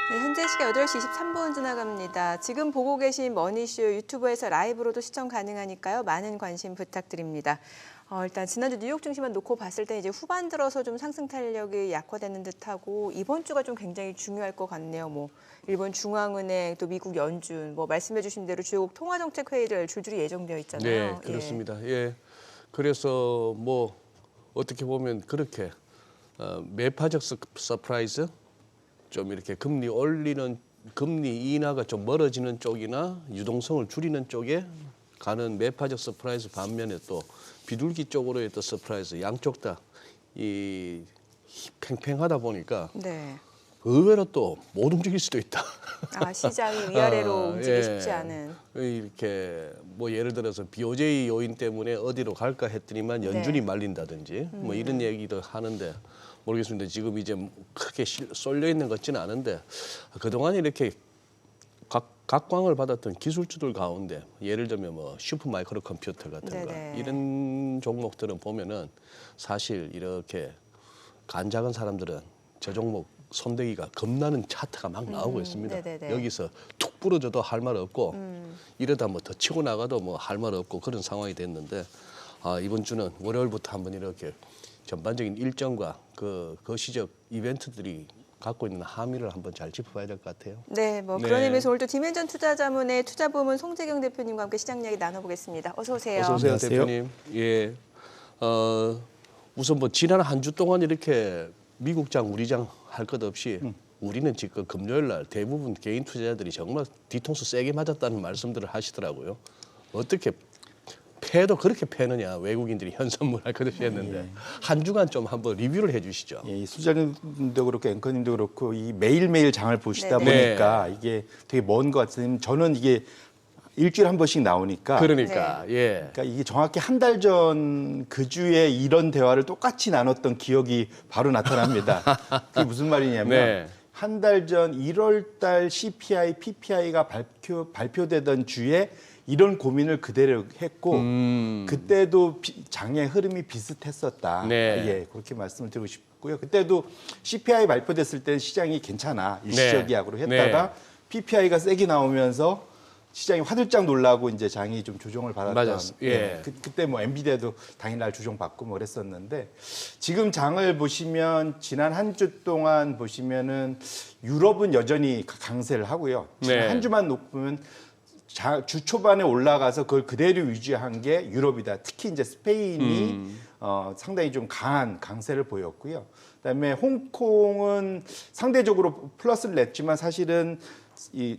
네, 현재 시각 8시 23분 지나갑니다. 지금 보고 계신 머니쇼 유튜브에서 라이브로도 시청 가능하니까요. 많은 관심 부탁드립니다. 일단 지난주 뉴욕 증시만 놓고 봤을 때 이제 후반 들어서 좀 상승 탄력이 약화되는 듯하고 이번 주가 좀 굉장히 중요할 것 같네요. 뭐 일본 중앙은행 또 미국 연준 뭐 말씀해주신 대로 주요 통화정책 회의들 줄줄이 예정되어 있잖아요. 네, 그렇습니다. 예. 그래서 뭐 어떻게 보면 그렇게 매파적 서프라이즈 좀 이렇게 금리 인하가 좀 멀어지는 쪽이나 유동성을 줄이는 쪽에 가는 매파적 서프라이즈 반면에 또 비둘기 쪽으로의 또 서프라이즈 양쪽 다 이 팽팽하다 보니까 네. 의외로 또 못 움직일 수도 있다. 시장이 위아래로 움직이기 쉽지 않은. 이렇게 뭐 예를 들어서 BOJ 요인 때문에 어디로 갈까 했더니만 연준이 네. 말린다든지 뭐 이런 얘기도 하는데 모르겠습니다. 지금 이제 크게 쏠려 있는 것 같지는 않은데 그동안 이렇게 각광을 받았던 기술주들 가운데 예를 들면 뭐 슈퍼 마이크로 컴퓨터 같은 거 네네. 이런 종목들은 보면은 사실 이렇게 간 작은 사람들은 저 종목 손대기가 겁나는 차트가 막 나오고 있습니다. 네네네. 여기서 툭 부러져도 할 말 없고 이러다 뭐 더 치고 나가도 뭐 할 말 없고 그런 상황이 됐는데 이번 주는 월요일부터 한번 이렇게 전반적인 일정과 그 거시적 이벤트들이 갖고 있는 함의를 한번 잘 짚어봐야 될 것 같아요. 네, 뭐 네. 그런 의미에서 오늘도 디멘전 투자자문의 투자부문 송재경 대표님과 함께 시장 이야기 나눠보겠습니다. 어서 오세요. 어서 오세요, 안녕하세요. 대표님. 예. 우선 뭐 지난 한 주 동안 이렇게 미국장, 우리장 할 것 없이 우리는 지금 금요일 날 대부분 개인 투자자들이 정말 뒤통수 세게 맞았다는 말씀들을 하시더라고요. 어떻게 패도 그렇게 패느냐 외국인들이 현선물 할 것 없이 했는데 한 주간 좀 한번 리뷰를 해주시죠. 이 수장님도 그렇고 앵커님도 그렇고 이 매일매일 장을 보시다 네네. 보니까 이게 되게 먼 것 같은 저는 이게 일주일에 한 번씩 나오니까 그러니까 예. 그러니까 이게 정확히 한 달 전 그 주에 이런 대화를 똑같이 나눴던 기억이 바로 나타납니다. 그게 무슨 말이냐면 네. 한 달 전 1월 달 CPI, PPI가 발표되던 주에 이런 고민을 그대로 했고 그때도 장의 흐름이 비슷했었다. 네. 예, 그렇게 말씀을 드리고 싶고요. 그때도 CPI 발표됐을 때 시장이 괜찮아 일시적이야로 했다가 네. PPI가 세게 나오면서 시장이 화들짝 놀라고 이제 장이 좀 조정을 받았던. 맞았어. 예. 그때 뭐 엔비디아도 당일날 조정 받고 뭐 그랬었는데 지금 장을 보시면 지난 한 주 동안 보시면은 유럽은 여전히 강세를 하고요. 지난 네. 한 주만 놓으면 주 초반에 올라가서 그걸 그대로 유지한 게 유럽이다. 특히 이제 스페인이 상당히 좀 강한 강세를 보였고요. 그다음에 홍콩은 상대적으로 플러스를 냈지만 사실은 이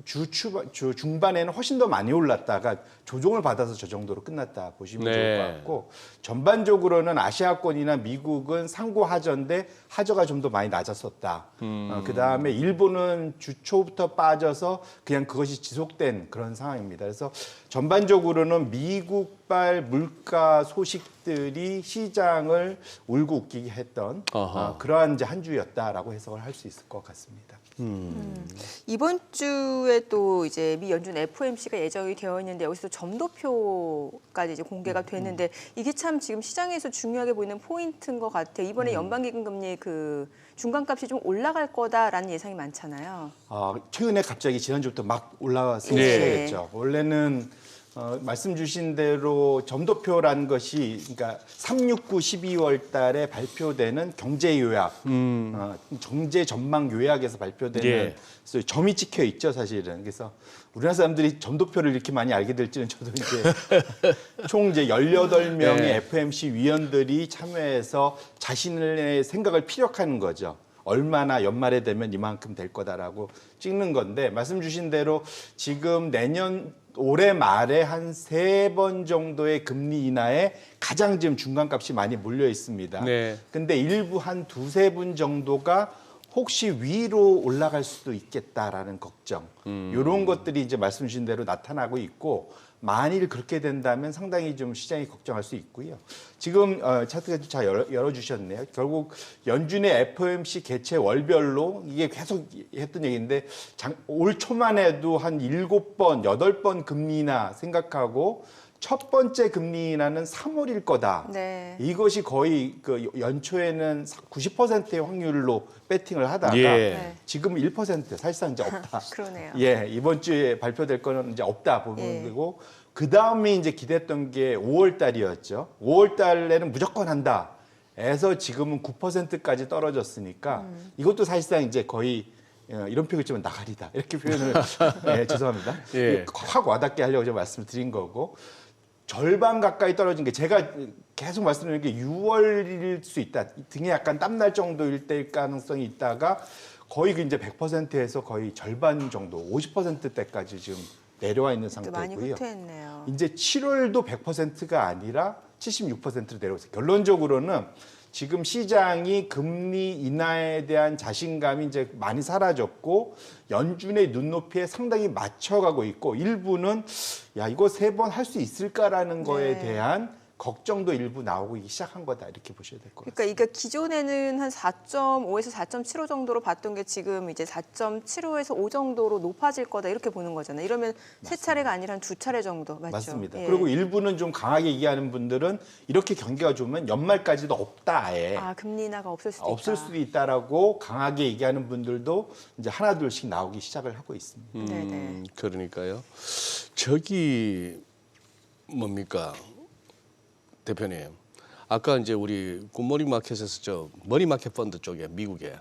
주 중반에는 훨씬 더 많이 올랐다가 조정을 받아서 저 정도로 끝났다 보시면 네. 좋을 것 같고 전반적으로는 아시아권이나 미국은 상고 하저인데 하저가 좀 더 많이 낮았었다. 그다음에 일본은 주 초부터 빠져서 그냥 그것이 지속된 그런 상황입니다. 그래서 전반적으로는 미국발 물가 소식들이 시장을 울고 웃기게 했던 그러한 이제 한 주였다라고 해석을 할 수 있을 것 같습니다. 이번 주에 또 이제 미 연준 FOMC가 예정이 되어 있는데 여기서 점도표까지 이제 공개가 됐는데 이게 참 지금 시장에서 중요하게 보이는 포인트인 것 같아요. 이번에 연방기금금리 그 중간값이 좀 올라갈 거다라는 예상이 많잖아요. 최근에 갑자기 지난주부터 막 올라와서 네. 시작했죠. 원래는 말씀 주신 대로 점도표라는 것이 그러니까 369 12월 달에 발표되는 경제 요약, 경제 전망 요약에서 발표되는 예. 그래서 점이 찍혀 있죠, 사실은. 그래서 우리나라 사람들이 점도표를 이렇게 많이 알게 될지는 저도 이제 총 이제 18명의 네. FMC 위원들이 참여해서 자신의 생각을 피력하는 거죠. 얼마나 연말에 되면 이만큼 될 거다라고 찍는 건데 말씀 주신 대로 지금 올해 말에 한 3번 정도의 금리 인하에 가장 지금 중간값이 많이 몰려 있습니다. 네. 근데 일부 한 두세 분 정도가 혹시 위로 올라갈 수도 있겠다라는 걱정. 이런 것들이 이제 말씀 주신 대로 나타나고 있고 만일 그렇게 된다면 상당히 좀 시장이 걱정할 수 있고요. 지금 차트가 잘 열어주셨네요. 결국 연준의 FOMC 개최 월별로 이게 계속 했던 얘기인데 올 초만 해도 한 7번, 8번 금리 인하 생각하고 첫 번째 금리 인하는 3월일 거다. 네. 이것이 거의 그 연초에는 90%의 확률로 배팅을 하다가 예. 지금 1% 사실상 이제 없다. 그러네요. 예, 이번 주에 발표될 거는 이제 없다 예. 부분이고 그 다음에 이제 기대했던 게 5월 달이었죠. 5월 달에는 무조건 한다. 해서 지금은 9%까지 떨어졌으니까 이것도 사실상 이제 거의 이런 표현을 쓰면 나가리다 이렇게 표현을 죄송합니다. 예. 확 와닿게 하려고 제가 말씀을 드린 거고 절반 가까이 떨어진 게 제가 계속 말씀드리는 게 6월일 수 있다. 등에 약간 땀날 정도일 때일 가능성이 있다가 거의 그 이제 100%에서 거의 절반 정도 50%대까지 지금 내려와 있는 또 많이 상태고요. 후퇴했네요. 이제 7월도 100%가 아니라 76%로 내려오세요. 결론적으로는 지금 시장이 금리 인하에 대한 자신감이 이제 많이 사라졌고 연준의 눈높이에 상당히 맞춰가고 있고 일부는 야 이거 3번 할 수 있을까라는 거에 네. 대한 걱정도 일부 나오기 시작한 거다 이렇게 보셔야 될 것 같아요. 그러니까 이게 기존에는 한 4.5에서 4.75 정도로 봤던 게 지금 이제 4.75에서 5 정도로 높아질 거다 이렇게 보는 거잖아요. 이러면 세 차례가 아니라 한 2차례 정도 맞죠? 맞습니다. 예. 그리고 일부는 좀 강하게 얘기하는 분들은 이렇게 경기가 좋으면 연말까지도 없다 아예. 아 금리 인하가 없을 수도 없을 있다. 수도 있다라고 강하게 얘기하는 분들도 이제 하나둘씩 나오기 시작을 하고 있습니다. 네네. 그러니까요. 저기 뭡니까 대표님. 아까 이제 우리 굿모닝 마켓에서 저 머니마켓 펀드 쪽에 미국에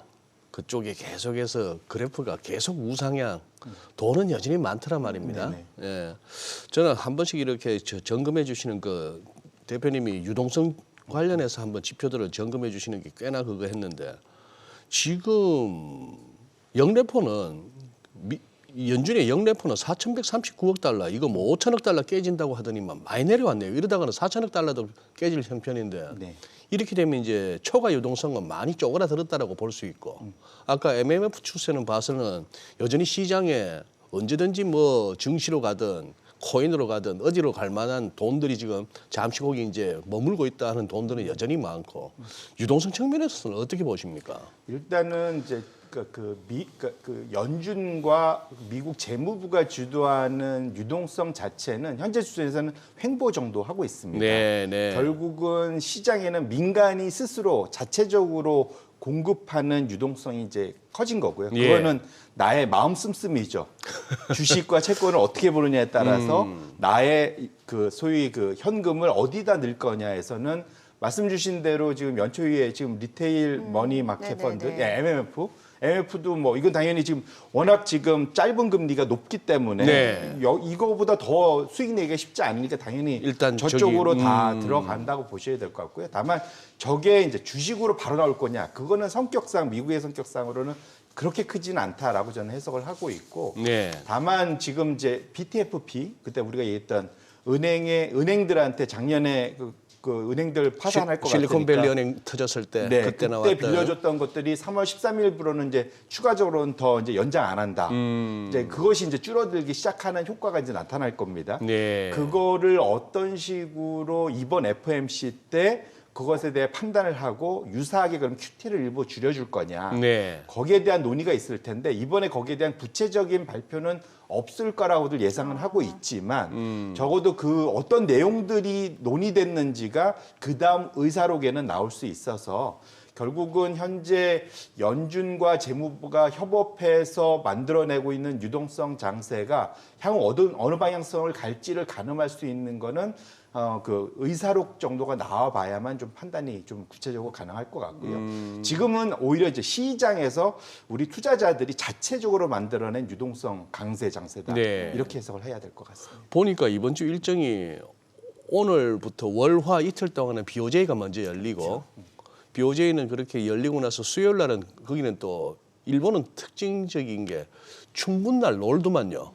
그쪽에 계속해서 그래프가 계속 우상향. 돈은 여전히 많더란 말입니다. 네네. 예, 저는 한 번씩 이렇게 점검해 주시는 그 대표님이 유동성 관련해서 한번 지표들을 점검해 주시는 게 꽤나 그거 했는데 지금 영래포는 연준의 영래포는 4,139억 달러 이거 뭐 5천억 달러 깨진다고 하더니만 많이 내려왔네요. 이러다가는 4천억 달러도 깨질 형편인데 네. 이렇게 되면 이제 초과 유동성은 많이 쪼그라들었다라고 볼 수 있고 아까 MMF 추세는 봐서는 여전히 시장에 언제든지 뭐 증시로 가든 코인으로 가든 어디로 갈 만한 돈들이 지금 잠시 거기 이제 머물고 있다 하는 돈들은 여전히 많고 유동성 측면에서는 어떻게 보십니까? 일단은 이제 그 연준과 미국 재무부가 주도하는 유동성 자체는 현재 수준에서는 횡보 정도 하고 있습니다. 네, 네. 결국은 시장에는 민간이 스스로 자체적으로 공급하는 유동성이 이제 커진 거고요. 예. 그거는 나의 마음 씀씀이죠. 주식과 채권을 어떻게 보느냐에 따라서 나의 그 소위 그 현금을 어디다 넣을 거냐에서는 말씀 주신 대로 지금 연초에 지금 리테일 머니 마켓 네네네. 펀드, MMF도 뭐 이건 당연히 지금 워낙 지금 짧은 금리가 높기 때문에 네. 이거보다 더 수익 내기가 쉽지 않으니까 당연히 일단 저쪽으로 저기, 다 들어간다고 보셔야 될 것 같고요. 다만 저게 이제 주식으로 바로 나올 거냐, 그거는 성격상 미국의 성격상으로는 그렇게 크지는 않다라고 저는 해석을 하고 있고, 네. 다만 지금 이제 BTFP 그때 우리가 얘기했던 은행들한테 작년에 그 은행들 파산할 것 같으니까 실리콘밸리 은행 터졌을 때 네, 그때 그때 나왔던 빌려줬던 것들이 3월 13일부로는 이제 추가적으로는 더 이제 연장 안 한다. 이제 그것이 이제 줄어들기 시작하는 효과가 이제 나타날 겁니다. 네. 그거를 어떤 식으로 이번 FOMC 때 그것에 대해 판단을 하고 유사하게 그럼 QT를 일부 줄여줄 거냐. 네. 거기에 대한 논의가 있을 텐데 이번에 거기에 대한 구체적인 발표는 없을 거라고들 예상은 하고 있지만 적어도 그 어떤 내용들이 논의됐는지가 그 다음 의사록에는 나올 수 있어서 결국은 현재 연준과 재무부가 협업해서 만들어내고 있는 유동성 장세가 향후 어느 방향성을 갈지를 가늠할 수 있는 거는 그 의사록 정도가 나와 봐야만 좀 판단이 좀 구체적으로 가능할 것 같고요. 지금은 오히려 이제 시장에서 우리 투자자들이 자체적으로 만들어낸 유동성 강세 장세다. 네. 이렇게 해석을 해야 될 것 같습니다. 보니까 이번 주 일정이 오늘부터 월화 이틀 동안은 BOJ가 먼저 열리고 BOJ는 그렇게 열리고 나서 수요일 날은 거기는 또 일본은 특징적인 게 춘분날 놀더만요.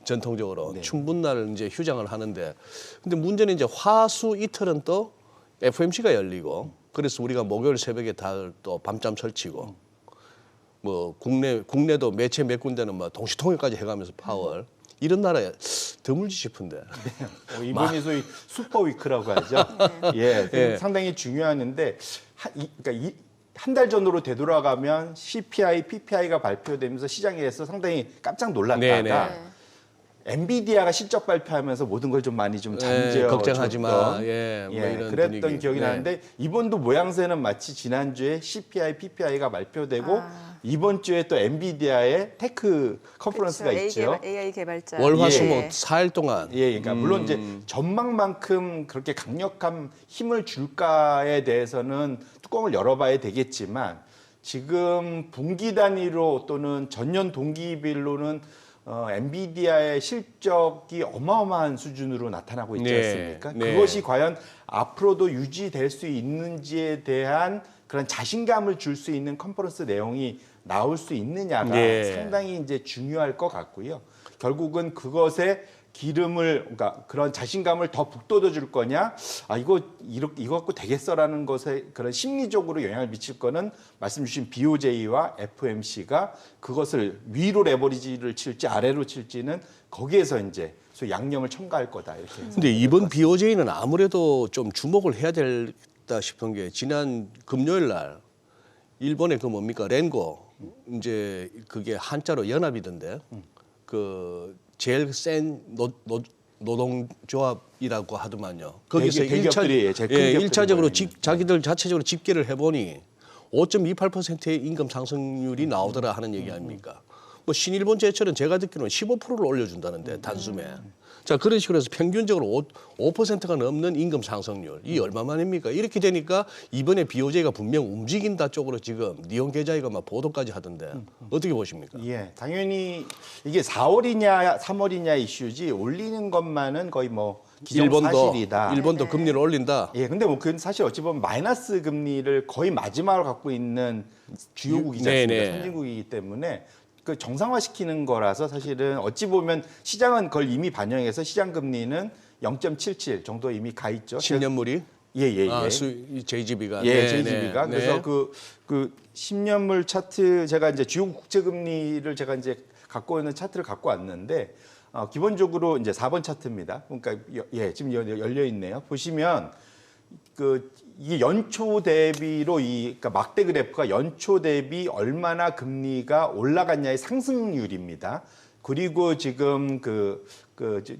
전통적으로 네. 춘분날 이제 휴장을 하는데 근데 문제는 이제 화수 이틀은 또 FOMC가 열리고 그래서 우리가 목요일 새벽에 다 또 밤잠 설치고 뭐 국내도 매체 몇 군데는 뭐 동시통역까지 해가면서 파월 이런 나라에 드물지 싶은데 이번이 소위 슈퍼위크라고 하죠. 예, 예. 상당히 중요한데 그러니까 한 달 전으로 되돌아가면 CPI, PPI가 발표되면서 시장에서 상당히 깜짝 놀랐다가 네네. 엔비디아가 실적 발표하면서 모든 걸 좀 많이 좀 잠재워 걱정하지 마. 줬던, 뭐 이런 그랬던 분위기. 기억이 나는데 이번도 모양새는 마치 지난주에 CPI, PPI가 발표되고 이번 주에 또 엔비디아의 테크 컨퍼런스가 그렇죠. 있죠. AI 개발자. 월화수목 4일 동안. 그러니까 물론 이제 전망만큼 그렇게 강력한 힘을 줄까에 대해서는 뚜껑을 열어봐야 되겠지만 지금 분기 단위로 또는 전년 동기별로는 엔비디아의 실적이 어마어마한 수준으로 나타나고 있지 네, 않습니까? 네. 그것이 과연 앞으로도 유지될 수 있는지에 대한 그런 자신감을 줄 수 있는 컨퍼런스 내용이 나올 수 있느냐가 네. 상당히 이제 중요할 것 같고요. 결국은 그것에 그러니까 그런 자신감을 더 북돋워 줄 거냐, 이거 갖고 되겠어라는 것에 그런 심리적으로 영향을 미칠 거는 말씀 주신 BOJ와 FOMC가 그것을 위로 레버리지를 칠지 아래로 칠지는 거기에서 이제 소위 양념을 첨가할 거다 이렇게. 근데 이번 BOJ는 아무래도 좀 주목을 해야 되겠다 싶은 게 지난 금요일 날 일본의 그 뭡니까 렌고 이제 그게 한자로 연합이던데 그 제일 센 노동조합이라고 하더만요. 거기서 대기업들이 제일 큰 기업들인 일차적으로 거예요. 자기들 자체적으로 집계를 해보니 5.28%의 임금 상승률이 나오더라 하는 얘기 아닙니까? 뭐 신일본 제철은 제가 듣기로는 15%를 올려준다는데 단숨에. 자 그런 식으로 해서 평균적으로 5%가 넘는 임금 상승률. 이 얼마만입니까? 이렇게 되니까 이번에 BOJ가 분명 움직인다 쪽으로 지금 니온 계좌이가 막 보도까지 하던데 어떻게 보십니까? 예, 당연히 이게 4월이냐 3월이냐 이슈지 올리는 것만은 거의 뭐 기정사실이다. 일본도 금리를 올린다. 예, 근데 뭐 그건 사실 어찌 보면 마이너스 금리를 거의 마지막으로 갖고 있는 주요국이지 않습니까? 네네. 선진국이기 때문에 그 정상화시키는 거라서 사실은 어찌 보면 시장은 그걸 이미 반영해서 시장 금리는 0.77 정도 이미 가 있죠. 10년물이 예. JGB가 JGB가 그래서 그 10년물 차트 제가 이제 주요 국채 금리를 제가 이제 갖고 있는 차트를 갖고 왔는데 기본적으로 이제 4번 차트입니다. 그러니까 지금 열려 있네요. 보시면 이게 연초 대비로 그러니까 막대 그래프가 연초 대비 얼마나 금리가 올라갔냐의 상승률입니다. 그리고 지금 그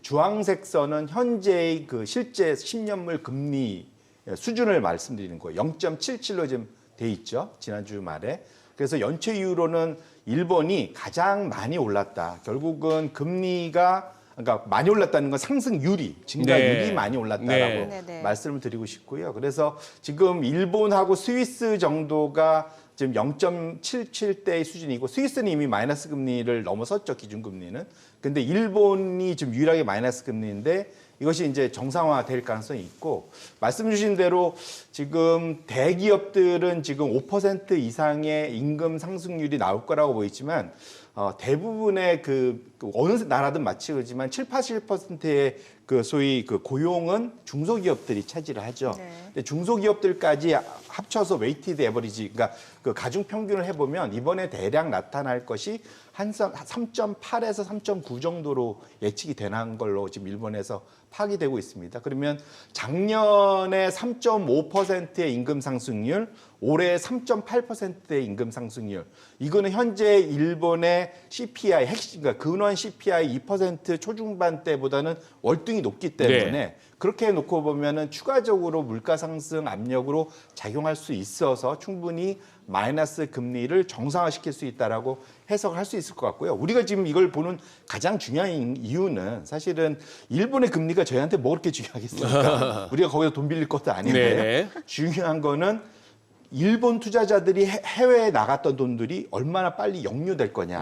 주황색 선은 현재의 그 실제 10년물 금리 수준을 말씀드리는 거예요. 0.77로 지금 돼 있죠. 지난주 말에. 그래서 연초 이후로는 일본이 가장 많이 올랐다. 결국은 금리가 그러니까 많이 올랐다는 건 상승률이 증가율이 네. 많이 올랐다라고 네. 말씀을 드리고 싶고요. 그래서 지금 일본하고 스위스 정도가 지금 0.77대의 수준이고 스위스는 이미 마이너스 금리를 넘어섰죠. 기준금리는. 근데 일본이 지금 유일하게 마이너스 금리인데 이것이 이제 정상화될 가능성이 있고 말씀 주신 대로 지금 대기업들은 지금 5% 이상의 임금 상승률이 나올 거라고 보이지만 대부분의 어느 나라든 마찬가지지만 7, 80%의 그 소위 그 고용은 중소기업들이 차지를 하죠. 네. 근데 중소기업들까지 합쳐서 웨이티드 에버리지, 그러니까 그 가중 평균을 해보면 이번에 대략 나타날 것이 한 3.8에서 3.9 정도로 예측이 되는 걸로 지금 일본에서 파악이 되고 있습니다. 그러면 작년에 3.5%의 임금 상승률, 올해 3.8%의 임금 상승률. 이거는 현재 일본의 CPI 그러니까 근원 CPI 2% 초중반 때보다는 월등히 높기 때문에 네. 그렇게 놓고 보면은 추가적으로 물가 상승 압력으로 작용할 수 있어서 충분히 마이너스 금리를 정상화시킬 수 있다라고 해석을 할 수 있을 것 같고요. 우리가 지금 이걸 보는 가장 중요한 이유는 사실은 일본의 금리가 저희한테 뭐 그렇게 중요하겠습니까? 우리가 거기서 돈 빌릴 것도 아닌데 네네. 중요한 거는 일본 투자자들이 해외에 나갔던 돈들이 얼마나 빨리 역류될 거냐.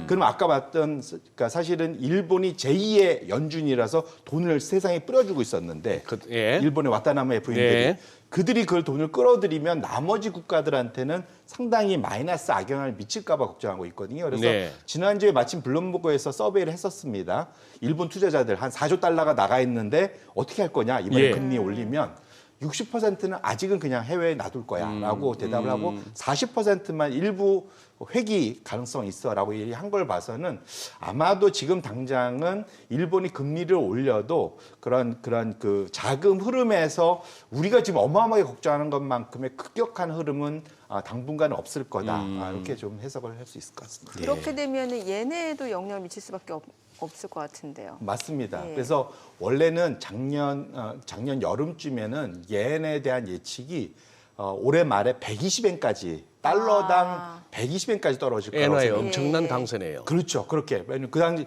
그럼 아까 봤던 그러니까 사실은 일본이 제2의 연준이라서 돈을 세상에 뿌려주고 있었는데 일본의 와타나베 부인들이 그들이 그 돈을 끌어들이면 나머지 국가들한테는 상당히 마이너스 악영향을 미칠까 봐 걱정하고 있거든요. 그래서 지난주에 마침 블룸버그에서 서베이를 했었습니다. 일본 투자자들 한 4조 달러가 나가 있는데 어떻게 할 거냐. 이번에 금리 올리면 60%는 아직은 그냥 해외에 놔둘 거야 라고 대답을 하고 40%만 일부 회귀 가능성 있어라고 얘기한 걸 봐서는 아마도 지금 당장은 일본이 금리를 올려도 그런 그 자금 흐름에서 우리가 지금 어마어마하게 걱정하는 것만큼의 급격한 흐름은 당분간 없을 거다. 이렇게 좀 해석을 할 수 있을 것 같습니다. 그렇게 되면은 얘네에도 영향을 미칠 수밖에 없을 것 같은데요. 맞습니다. 예. 그래서 원래는 작년 여름쯤에는 엔에 대한 예측이 올해 말에 120엔까지 달러당 120엔까지 떨어질 거라고 엔화의 생각합니다. 엄청난 예. 강세네요. 그렇죠. 그렇게. 그 당시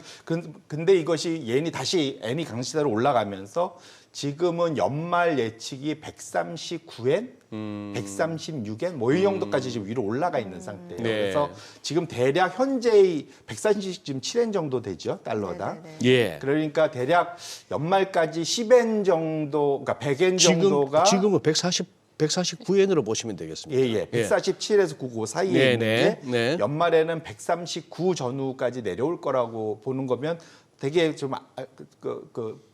근데 이것이 엔이 다시 엔이 강시대로 올라가면서 지금은 연말 예측이 139엔, 136엔 뭐 이 정도까지 지금 위로 올라가 있는 상태예요. 네. 그래서 지금 대략 현재의 137엔 정도 되죠. 달러당. 네네네. 예. 그러니까 대략 연말까지 10엔 정도, 그러니까 100엔 정도가 지금은 149엔으로 보시면 되겠습니다. 예. 147에서 99 사이에 네, 있는데 네. 연말에는 139 전후까지 내려올 거라고 보는 거면 되게 좀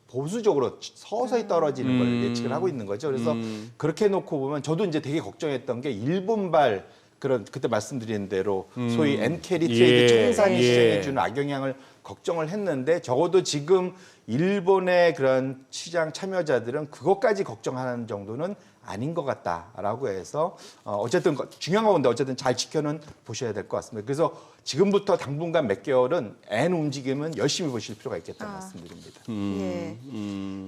보수적으로 서서히 떨어지는 걸 예측을 하고 있는 거죠. 그래서 그렇게 놓고 보면 저도 이제 되게 걱정했던 게 일본발 그런 그때 말씀드린 대로 소위 엔캐리 트레이드 예. 청산 예. 시장에 주는 악영향을 걱정을 했는데 적어도 지금 일본의 그런 시장 참여자들은 그것까지 걱정하는 정도는 아닌 것 같다라고 해서 어쨌든 중요한 건데 어쨌든 잘 지켜는 보셔야 될 것 같습니다. 그래서 지금부터 당분간 몇 개월은 엔 움직임은 열심히 보실 필요가 있겠다는 말씀드립니다. 예.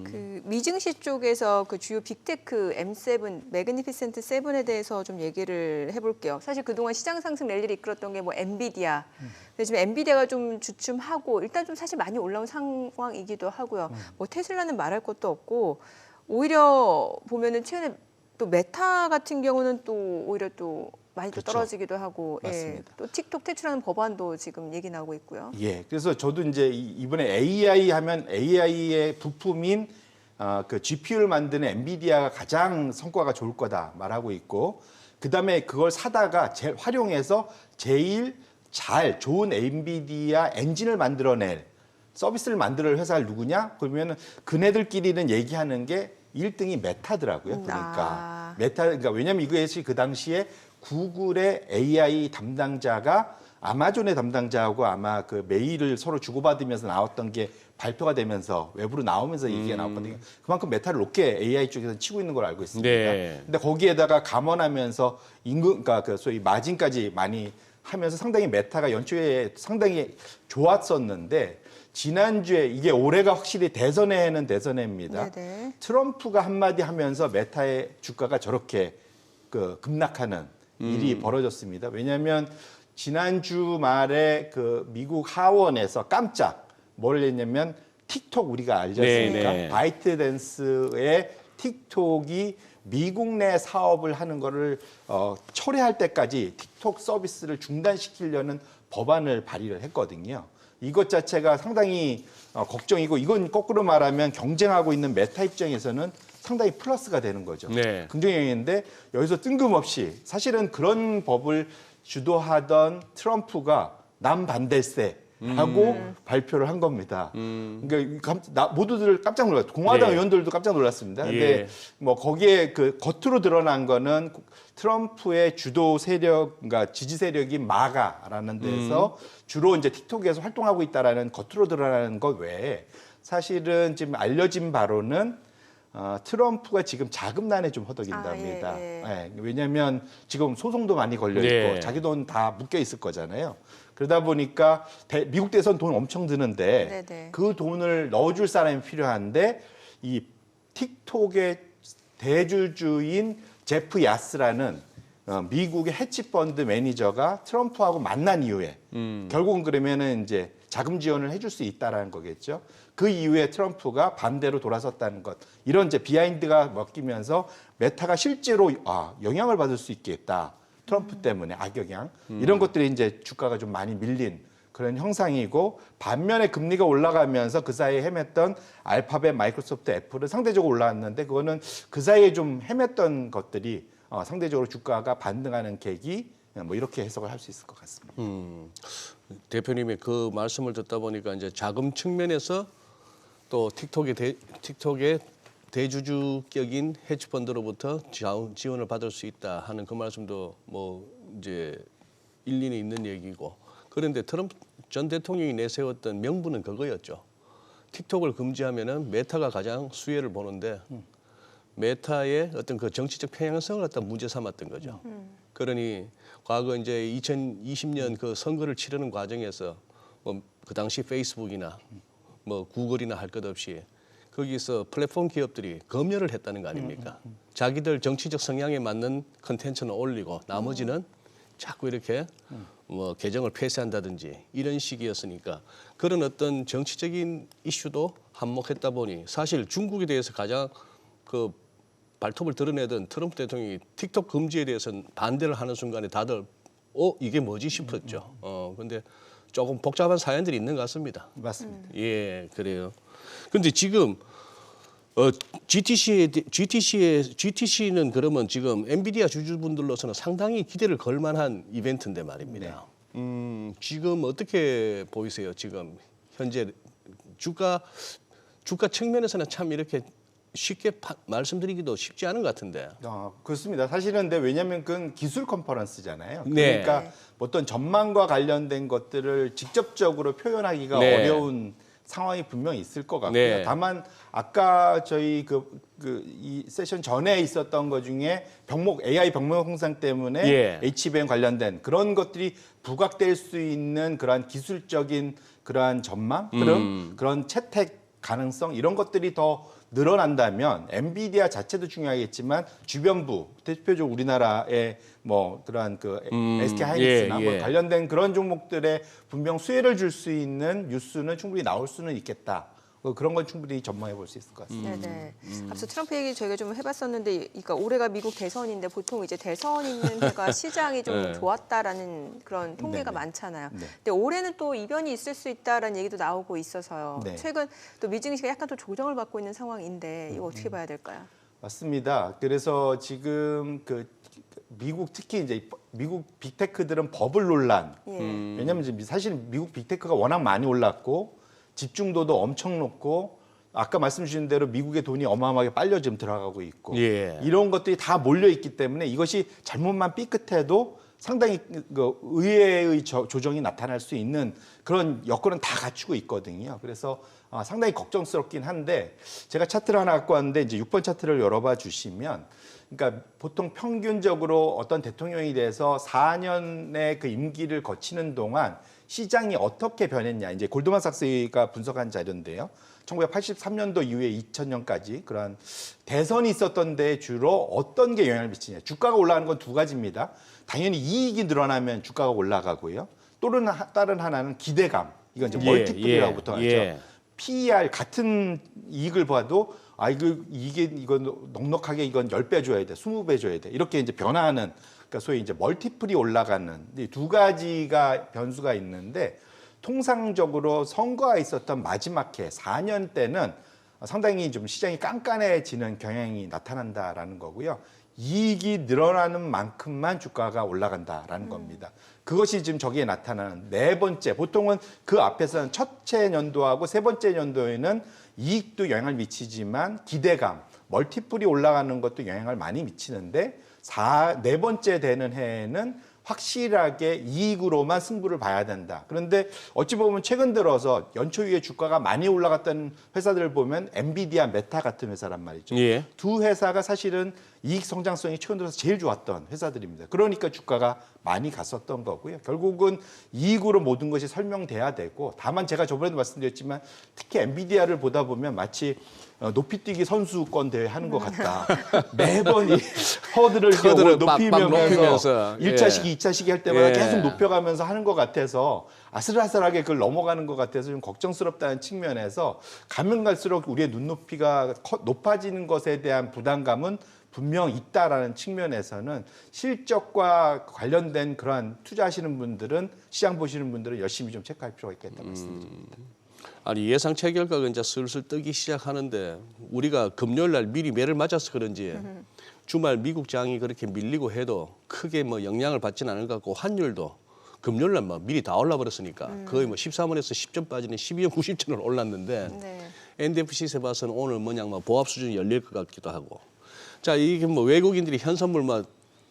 그 미증시 쪽에서 그 주요 빅테크 M7, 매그니피센트 7에 대해서 좀 얘기를 해볼게요. 사실 그동안 시장 상승 랠리를 이끌었던 게 뭐 엔비디아. 근데 지금 엔비디아가 좀 주춤하고 일단 좀 사실 많이 올라온 상황이기도 하고요. 뭐 테슬라는 말할 것도 없고 오히려 보면은 최근에 또 메타 같은 경우는 또 오히려 또 많이 또 그렇죠. 떨어지기도 하고, 맞습니다. 또 틱톡 퇴출하는 법안도 지금 얘기 나오고 있고요. 예, 그래서 저도 이제 이번에 AI 하면 AI의 부품인 그 GPU를 만드는 엔비디아가 가장 성과가 좋을 거다 말하고 있고, 그 다음에 그걸 사다가 활용해서 제일 좋은 엔비디아 엔진을 만들어낼 서비스를 만들 회사를 누구냐? 그러면은 그네들끼리는 얘기하는 게 1등이 메타더라고요. 보니까 그러니까 왜냐면 이것이 그 당시에 구글의 AI 담당자가 아마존의 담당자하고 아마 그 메일을 서로 주고받으면서 나왔던 게 발표가 되면서 외부로 나오면서 얘기가 나왔거든요. 그만큼 메타를 높게 AI 쪽에서 치고 있는 걸 알고 있습니다. 네. 근데 거기에다가 감원하면서 그러니까 그 소위 마진까지 많이 하면서 상당히 메타가 연초에 상당히 좋았었는데 지난주에 이게 올해가 확실히 대선에는 대선해입니다. 네네. 트럼프가 한마디 하면서 메타의 주가가 저렇게 급락하는 일이 벌어졌습니다. 왜냐하면 지난주 말에 그 미국 하원에서 깜짝 뭘 했냐면 틱톡 우리가 알지 않습니까? 네네. 바이트댄스의 틱톡이 미국 내 사업을 하는 거를 철회할 때까지 틱톡 서비스를 중단시키려는 법안을 발의를 했거든요. 이것 자체가 상당히 걱정이고 이건 거꾸로 말하면 경쟁하고 있는 메타 입장에서는 상당히 플러스가 되는 거죠. 네. 긍정적인데 여기서 뜬금없이 사실은 그런 법을 주도하던 트럼프가 남반대세라고 발표를 한 겁니다. 그러니까 모두들 깜짝 놀랐어요. 공화당 네. 의원들도 깜짝 놀랐습니다. 근데 예. 뭐 거기에 그 겉으로 드러난 거는 트럼프의 주도 세력, 그러니까 지지 세력인 마가라는 데서 주로 이제 틱톡에서 활동하고 있다라는 겉으로 드러나는 것 외에 사실은 지금 알려진 바로는 트럼프가 지금 자금난에 좀 허덕인답니다. 예. 왜냐하면 지금 소송도 많이 걸려 있고 네. 자기 돈 다 묶여 있을 거잖아요. 그러다 보니까 미국 대선 돈 엄청 드는데 네네. 그 돈을 넣어줄 사람이 필요한데 이 틱톡의 대주주인 제프 야스라는 미국의 헤지펀드 매니저가 트럼프하고 만난 이후에 결국은 그러면은 이제 자금 지원을 해줄 수 있다라는 거겠죠. 그 이후에 트럼프가 반대로 돌아섰다는 것 이런 이제 비하인드가 먹히면서 메타가 실제로 영향을 받을 수 있겠다. 트럼프 때문에 악영향 이런 것들이 이제 주가가 좀 많이 밀린 그런 형상이고 반면에 금리가 올라가면서 그 사이에 헤맸던 알파벳, 마이크로소프트, 애플은 상대적으로 올라왔는데 그거는 그 사이에 좀 헤맸던 것들이 상대적으로 주가가 반등하는 계기 뭐 이렇게 해석을 할 수 있을 것 같습니다. 대표님의 그 말씀을 듣다 보니까 이제 자금 측면에서 또 틱톡의 대주주격인 헤지펀드로부터 지원을 받을 수 있다 하는 그 말씀도 뭐 이제 일리는 있는 얘기고. 그런데 트럼프 전 대통령이 내세웠던 명분은 그거였죠. 틱톡을 금지하면은 메타가 가장 수혜를 보는데 메타의 어떤 그 정치적 편향성을 갖다 문제 삼았던 거죠. 그러니 과거 이제 2020년 그 선거를 치르는 과정에서 뭐 그 당시 페이스북이나 뭐 구글이나 할 것 없이 거기서 플랫폼 기업들이 검열을 했다는 거 아닙니까? 자기들 정치적 성향에 맞는 컨텐츠는 올리고 나머지는 자꾸 이렇게 뭐 계정을 폐쇄한다든지 이런 식이었으니까 그런 어떤 정치적인 이슈도 한몫했다 보니 사실 중국에 대해서 가장 그 발톱을 드러내던 트럼프 대통령이 틱톡 금지에 대해서는 반대를 하는 순간에 다들 이게 뭐지 싶었죠. 근데 조금 복잡한 사연들이 있는 것 같습니다. 맞습니다. 예, 그래요. 근데 지금 GTC는 그러면 지금 엔비디아 주주분들로서는 상당히 기대를 걸 만한 이벤트인데 말입니다. 지금 어떻게 보이세요? 지금 현재 주가 측면에서는 참 이렇게 쉽게 말씀드리기도 쉽지 않은 것 같은데. 그렇습니다. 사실은 근데 왜냐하면 그건 기술 컨퍼런스잖아요. 네. 그러니까 어떤 전망과 관련된 것들을 직접적으로 표현하기가 네. 어려운 상황이 분명히 있을 것 같고요. 네. 다만 아까 저희 이 세션 전에 있었던 것 중에 AI 병목 형상 때문에 예. HBM 관련된 그런 것들이 부각될 수 있는 그러한 기술적인 그러한 전망, 그런 채택 가능성 이런 것들이 더 늘어난다면 엔비디아 자체도 중요하겠지만 주변부 대표적으로 우리나라의 뭐 그러한 SK 하이닉스나 예. 뭐 관련된 그런 종목들에 분명 수혜를 줄 수 있는 뉴스는 충분히 나올 수는 있겠다. 그런 건 충분히 전망해 볼 수 있을 것 같습니다. 네네. 앞서 트럼프 얘기 저희가 좀 해봤었는데, 그러니까 올해가 미국 대선인데 보통 이제 대선 있는 해가 시장이 좀 네. 좋았다라는 그런 통계가 네네. 많잖아요. 네. 근데 올해는 또 이변이 있을 수 있다라는 얘기도 나오고 있어서요. 네. 최근 또 미증시가 약간 또 조정을 받고 있는 상황인데 이거 어떻게 봐야 될까요? 맞습니다. 그래서 지금 미국 특히 이제 미국 빅테크들은 버블 논란. 예. 왜냐하면 이제 사실 미국 빅테크가 워낙 많이 올랐고 집중도도 엄청 높고 아까 말씀 주신 대로 미국의 돈이 어마어마하게 빨려 지금 들어가고 있고 예. 이런 것들이 다 몰려 있기 때문에 이것이 잘못만 삐끗해도 상당히 의외의 조정이 나타날 수 있는 그런 여건은 다 갖추고 있거든요. 그래서 상당히 걱정스럽긴 한데 제가 차트를 하나 갖고 왔는데 이제 6번 차트를 열어봐 주시면 그러니까 보통 평균적으로 어떤 대통령이 돼서 4년의 그 임기를 거치는 동안 시장이 어떻게 변했냐. 이제 골드만삭스가 분석한 자료인데요. 1983년도 이후에 2000년까지 그러한 대선이 있었던 데 주로 어떤 게 영향을 미치냐. 주가가 올라가는 건 두 가지입니다. 당연히 이익이 늘어나면 주가가 올라가고요. 또는 다른 하나는 기대감. 이건 이제 멀티플이라고 보통 하죠. PER 같은 이익을 봐도 이건 넉넉하게 이건 10배 줘야 돼. 20배 줘야 돼. 이렇게 이제 변화하는 그러니까 소위 이제 멀티플이 올라가는 이 두 가지가 변수가 있는데 통상적으로 선거가 있었던 마지막 해 4년 때는 상당히 좀 시장이 깐깐해지는 경향이 나타난다라는 거고요. 이익이 늘어나는 만큼만 주가가 올라간다라는 겁니다. 그것이 지금 저기에 나타나는 네 번째. 보통은 그 앞에서는 첫째 연도하고 세 번째 연도에는 이익도 영향을 미치지만 기대감, 멀티플이 올라가는 것도 영향을 많이 미치는데 네 번째 되는 해에는 확실하게 이익으로만 승부를 봐야 된다. 그런데 어찌 보면 최근 들어서 연초 이후에 주가가 많이 올라갔던 회사들을 보면 엔비디아, 메타 같은 회사란 말이죠. 예. 두 회사가 사실은 이익 성장성이 최근 들어서 제일 좋았던 회사들입니다. 그러니까 주가가 많이 갔었던 거고요. 결국은 이익으로 모든 것이 설명돼야 되고 다만 제가 저번에도 말씀드렸지만 특히 엔비디아를 보다 보면 마치 높이뛰기 선수권 대회 하는 것 같다. 매번 이 허들을 높이면서 1차 시기, 2차 시기 할 때마다 계속 높여가면서 하는 것 같아서 아슬아슬하게 그걸 넘어가는 것 같아서 좀 걱정스럽다는 측면에서 가면 갈수록 우리의 눈높이가 높아지는 것에 대한 부담감은 분명 있다라는 측면에서는 실적과 관련된 그러한 투자하시는 분들은 시장 보시는 분들은 열심히 좀 체크할 필요가 있겠다 말씀드립니다. 아니 예상 체결가가 이제 슬슬 뜨기 시작하는데 우리가 금요일 날 미리 매를 맞아서 그런지 주말 미국 장이 그렇게 밀리고 해도 크게 뭐 영향을 받지는 않을 것 같고 환율도 금요일 날 막 미리 다 올라버렸으니까 거의 뭐 13원에서 10점 빠지는 12원 90전을 올랐는데 네. NDFC에 봐서는 오늘 뭐냐 뭐 보합 수준이 열릴 것 같기도 하고 자 이게 뭐 외국인들이 현선물 막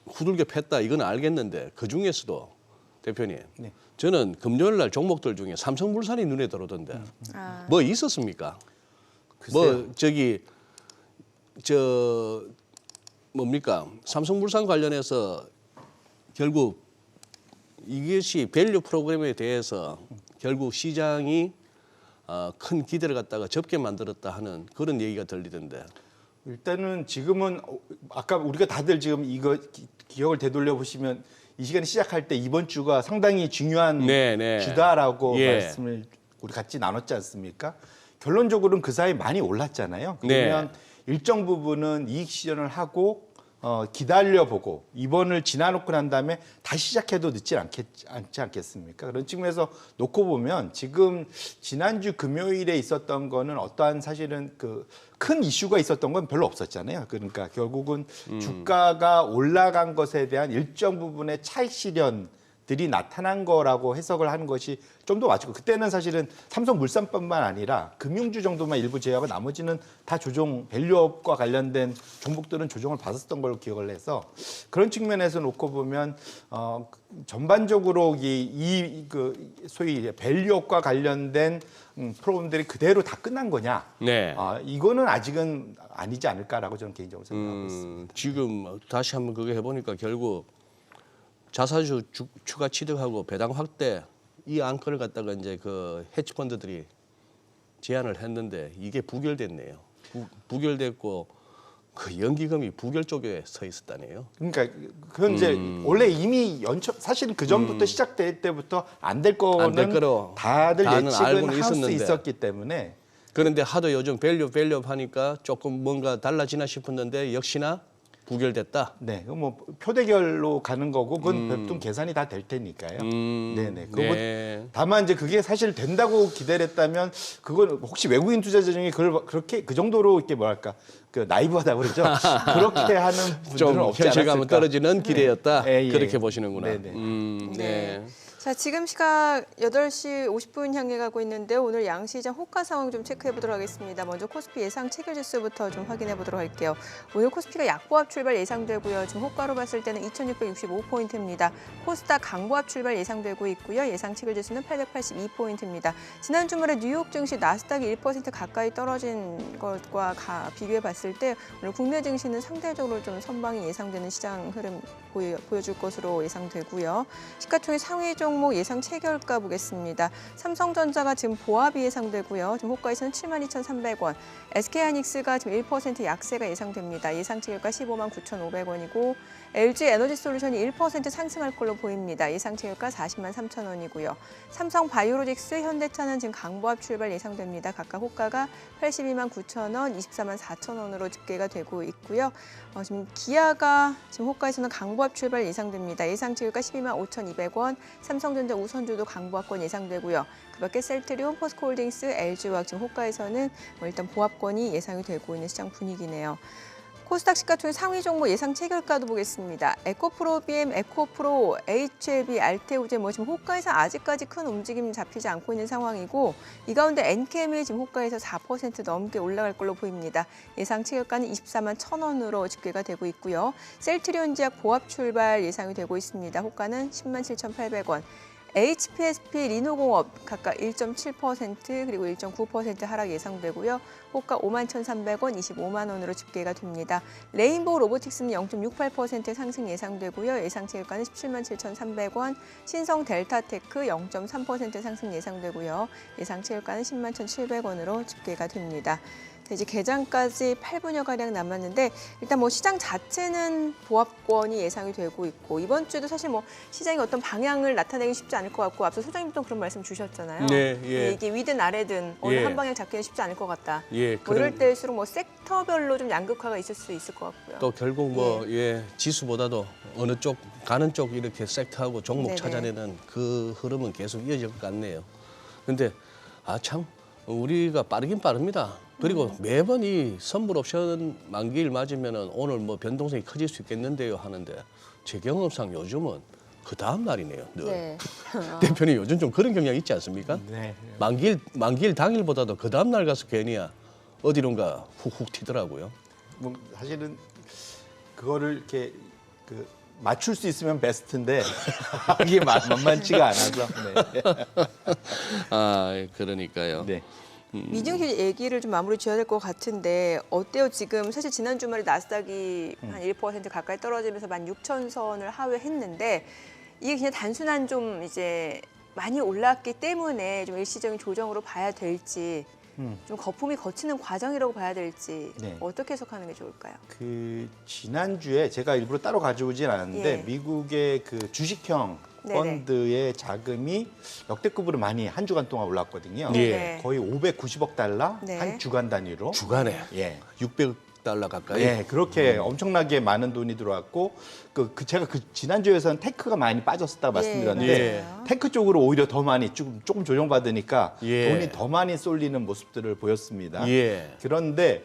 후들겨 팼다 이건 알겠는데 그 중에서도 대표님. 네. 저는 금요일 날 종목들 중에 삼성물산이 눈에 들어오던데 아. 뭐 있었습니까? 글쎄요. 뭐 저 뭡니까? 삼성물산 관련해서 결국 이것이 밸류 프로그램에 대해서 결국 시장이 큰 기대를 갖다가 접게 만들었다 하는 그런 얘기가 들리던데. 일단은 지금은 아까 우리가 다들 지금 이거 기억을 되돌려 보시면 이 시간에 시작할 때 이번 주가 상당히 중요한 네, 네. 주다라고 예. 말씀을 우리 같이 나눴지 않습니까? 결론적으로는 그 사이 많이 올랐잖아요. 네. 그러면 일정 부분은 이익 실현을 하고 기다려보고 이번을 지나놓고 난 다음에 다시 시작해도 늦지 않지 않겠습니까? 그런 측면에서 놓고 보면 지금 지난주 금요일에 있었던 거는 어떠한 사실은 그 큰 이슈가 있었던 건 별로 없었잖아요. 그러니까 결국은 주가가 올라간 것에 대한 일정 부분의 차익 실현들이 나타난 거라고 해석을 하는 것이 좀 더 맞고 그때는 사실은 삼성물산뿐만 아니라 금융주 정도만 일부 제외하고 나머지는 다 조정 밸류업과 관련된 종목들은 조정을 받았던 걸로 기억을 해서 그런 측면에서 놓고 보면 전반적으로 그 소위 밸류업과 관련된 프로그램들이 그대로 다 끝난 거냐? 네. 이거는 아직은 아니지 않을까라고 저는 개인적으로 생각하고 있습니다. 지금 다시 한번 그거 해보니까 결국 자사주 추가 취득하고 배당 확대 이 안건을 갖다가 이제 그 헤지펀드들이 제안을 했는데 이게 부결됐네요. 부결됐고 그 연기금이 부결 쪽에 서 있었다네요. 그러니까 그건 이제 원래 이미 사실은 그 전부터 시작될 때부터 안 될 안 될 거는 거로 다들 다는 예측은 알고는 할 수 있었는데. 있었기 때문에 그런데 하도 요즘 밸류업 하니까 조금 뭔가 달라지나 싶었는데 역시나 부결됐다. 네, 뭐 표대결로 가는 거고 그건 별도 계산이 다 될 테니까요. 네네. 네. 다만 이제 그게 사실 된다고 기대했다면 그건 혹시 외국인 투자자중에 그걸 그렇게 그 정도로 이렇게 뭐랄까 그 나이브하다 그러죠. 그렇게 하는 분들은 좀 없지 현실감은 않았을까. 떨어지는 기대였다. 예, 예. 그렇게 보시는구나. 네네. 네. 자, 지금 시각 8시 50분 향해 가고 있는데 오늘 양시장 호가 상황 좀 체크해 보도록 하겠습니다. 먼저 코스피 예상 체결 지수부터 좀 확인해 보도록 할게요. 오늘 코스피가 약보합 출발 예상되고요. 지금 호가로 봤을 때는 2,665포인트입니다. 코스닥 강보합 출발 예상되고 있고요. 예상 체결 지수는 882포인트입니다. 지난 주말에 뉴욕 증시 나스닥이 1% 가까이 떨어진 것과 비교해 봤을 때 오늘 국내 증시는 상대적으로 좀 선방이 예상되는 시장 흐름 보여줄 것으로 예상되고요. 시가총액 상위 종목 예상 체결가 보겠습니다. 삼성전자가 지금 보합이 예상되고요. 지금 호가에서는 72,300원. SK하이닉스가 지금 1% 약세가 예상됩니다. 예상 체결가 159,500원이고 LG에너지솔루션이 1% 상승할 걸로 보입니다. 예상 체결가 403,000원이고요. 삼성바이오로직스, 현대차는 지금 강보합 출발 예상됩니다. 각각 호가가 829,000원, 244,000원으로 집계가 되고 있고요. 지금 기아가 지금 호가에서는 강보합 출발 예상됩니다. 예상 체결가 125,200원, 삼성전자 우선주도 강보합권 예상되고요. 그밖에 셀트리온, 포스코홀딩스, LG화학 지금 호가에서는 일단 보합권이 예상이 되고 있는 시장 분위기네요. 코스닥 시가총액 상위 종목 예상 체결가도 보겠습니다. 에코프로 BM, 에코프로, HLB, 알테오제 지금 호가에서 아직까지 큰 움직임 잡히지 않고 있는 상황이고 이 가운데 엔케미 지금 호가에서 4% 넘게 올라갈 걸로 보입니다. 예상 체결가는 24만 1,000원으로 집계가 되고 있고요. 셀트리온지약 보합 출발 예상이 되고 있습니다. 호가는 10만 7,800원. HPSP, 리노공업 각각 1.7% 그리고 1.9% 하락 예상되고요. 호가 51,300원, 25만 원으로 집계가 됩니다. 레인보우 로보틱스는 0.68% 상승 예상되고요. 예상 체결가는 17만 7,300원. 신성 델타테크 0.3% 상승 예상되고요. 예상 체결가는 10만 1,700원으로 집계가 됩니다. 이제 개장까지 8분여 가량 남았는데 일단 뭐 시장 자체는 보합권이 예상이 되고 있고 이번 주도 사실 뭐 시장이 어떤 방향을 나타내기 쉽지 않을 것 같고 앞서 소장님도 그런 말씀 주셨잖아요. 네, 예. 이게 위든 아래든 어느 예. 한 방향 잡기는 쉽지 않을 것 같다. 예, 뭐 이럴 때일수록 뭐 섹터별로 좀 양극화가 있을 수 있을 것 같고요. 또 결국 지수보다도 어느 쪽 가는 쪽 이렇게 섹터하고 종목 네네. 찾아내는 그 흐름은 계속 이어질 것 같네요. 근데 참 우리가 빠르긴 빠릅니다. 그리고 매번 이 선물 옵션 만기일 맞으면은 오늘 뭐 변동성이 커질 수 있겠는데요 하는데 제 경험상 요즘은 그 다음 날이네요. 늘. 네. 대표님 요즘 좀 그런 경향 있지 않습니까? 네. 만기일 당일보다도 그 다음 날 가서 괜히야 어디론가 훅훅 튀더라고요. 뭐 사실은 그거를 이렇게 맞출 수 있으면 베스트인데 이게 만만치가 않아서. 네. 아, 그러니까요. 네. 미중 씨 얘기를 좀 마무리 지어야 될 것 같은데 어때요? 지금 사실 지난 주말에 나스닥이 한 1% 가까이 떨어지면서 16,000선을 하회했는데 이게 그냥 단순한 좀 이제 많이 올랐기 때문에 좀 일시적인 조정으로 봐야 될지 좀 거품이 거치는 과정이라고 봐야 될지 네. 어떻게 해석하는 게 좋을까요? 그 지난주에 제가 일부러 따로 가져오진 않았는데 예. 미국의 그 주식형 네네. 펀드의 자금이 역대급으로 많이 한 주간 동안 올랐거든요. 예. 거의 590억 달러 네. 한 주간 단위로. 주간에 예. 600달러 가까이. 예, 그렇게 엄청나게 많은 돈이 들어왔고 제가 지난주에서는 테크가 많이 빠졌었다고 말씀드렸는데 예. 테크 쪽으로 오히려 더 많이 조금 조정받으니까 예. 돈이 더 많이 쏠리는 모습들을 보였습니다. 예. 그런데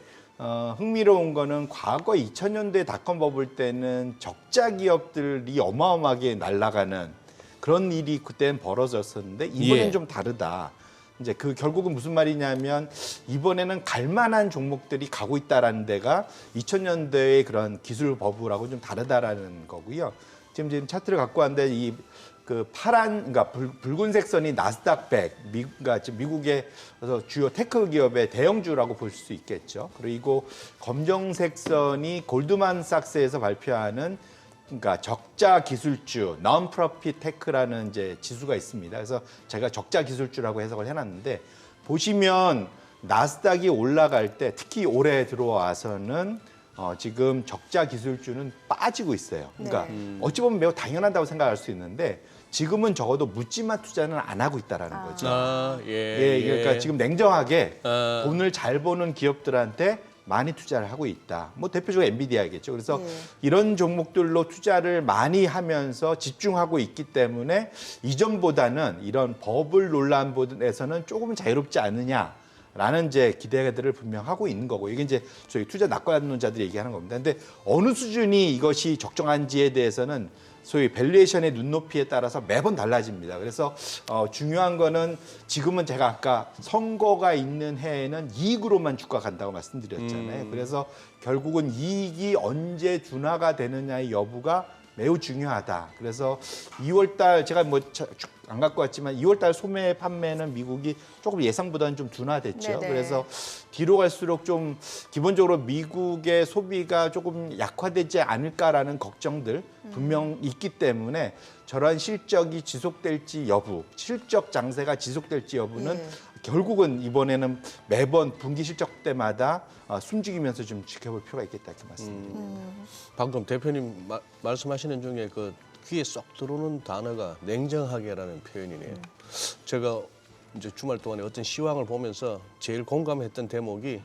흥미로운 거는 과거 2000년대 닷컴 버블 때는 적자 기업들이 어마어마하게 날아가는 그런 일이 그때는 벌어졌었는데 이번엔 예. 좀 다르다. 이제 그 결국은 무슨 말이냐면 이번에는 갈만한 종목들이 가고 있다라는 데가 2000년대의 그런 기술 버블하고 좀 다르다라는 거고요. 지금 차트를 갖고 왔는데 이 그 파란, 그러니까 붉은색 선이 나스닥 100, 그러니까 지금 미국의 주요 테크 기업의 대형주라고 볼 수 있겠죠. 그리고 검정색 선이 골드만삭스에서 발표하는 그러니까 적자 기술주, non-profit tech라는 이제 지수가 있습니다. 그래서 제가 적자 기술주라고 해석을 해놨는데 보시면 나스닥이 올라갈 때 특히 올해 들어와서는 지금 적자 기술주는 빠지고 있어요. 그러니까 어찌 보면 매우 당연하다고 생각할 수 있는데 지금은 적어도 묻지마 투자는 안 하고 있다라는 거죠. 아, 예, 그러니까 지금 냉정하게 아. 돈을 잘 버는 기업들한테 많이 투자를 하고 있다. 뭐 대표적으로 엔비디아겠죠. 그래서 예. 이런 종목들로 투자를 많이 하면서 집중하고 있기 때문에 이전보다는 이런 버블 논란에서는 조금 자유롭지 않느냐라는 이제 기대들을 분명 하고 있는 거고 이게 이제 저희 투자 낙관론자들이 얘기하는 겁니다. 근데 어느 수준이 이것이 적정한지에 대해서는 소위 밸류에이션의 눈높이에 따라서 매번 달라집니다. 그래서 중요한 거는 지금은 제가 아까 선거가 있는 해에는 이익으로만 주가 간다고 말씀드렸잖아요. 그래서 결국은 이익이 언제 둔화가 되느냐의 여부가 매우 중요하다. 그래서 2월달 제가 뭐 안 갖고 왔지만 2월달 소매 판매는 미국이 조금 예상보다는 좀 둔화됐죠. 네네. 그래서 뒤로 갈수록 좀 기본적으로 미국의 소비가 조금 약화되지 않을까라는 걱정들 분명 있기 때문에 저런 실적이 지속될지 여부, 실적 장세가 지속될지 여부는 예. 결국은 이번에는 매번 분기 실적 때마다 숨죽이면서 좀 지켜볼 필요가 있겠다 이렇게 말씀드립니다. 방금 대표님 말씀하시는 중에 그 귀에 쏙 들어오는 단어가 냉정하게라는 표현이네요. 제가 이제 주말 동안에 어떤 시황을 보면서 제일 공감했던 대목이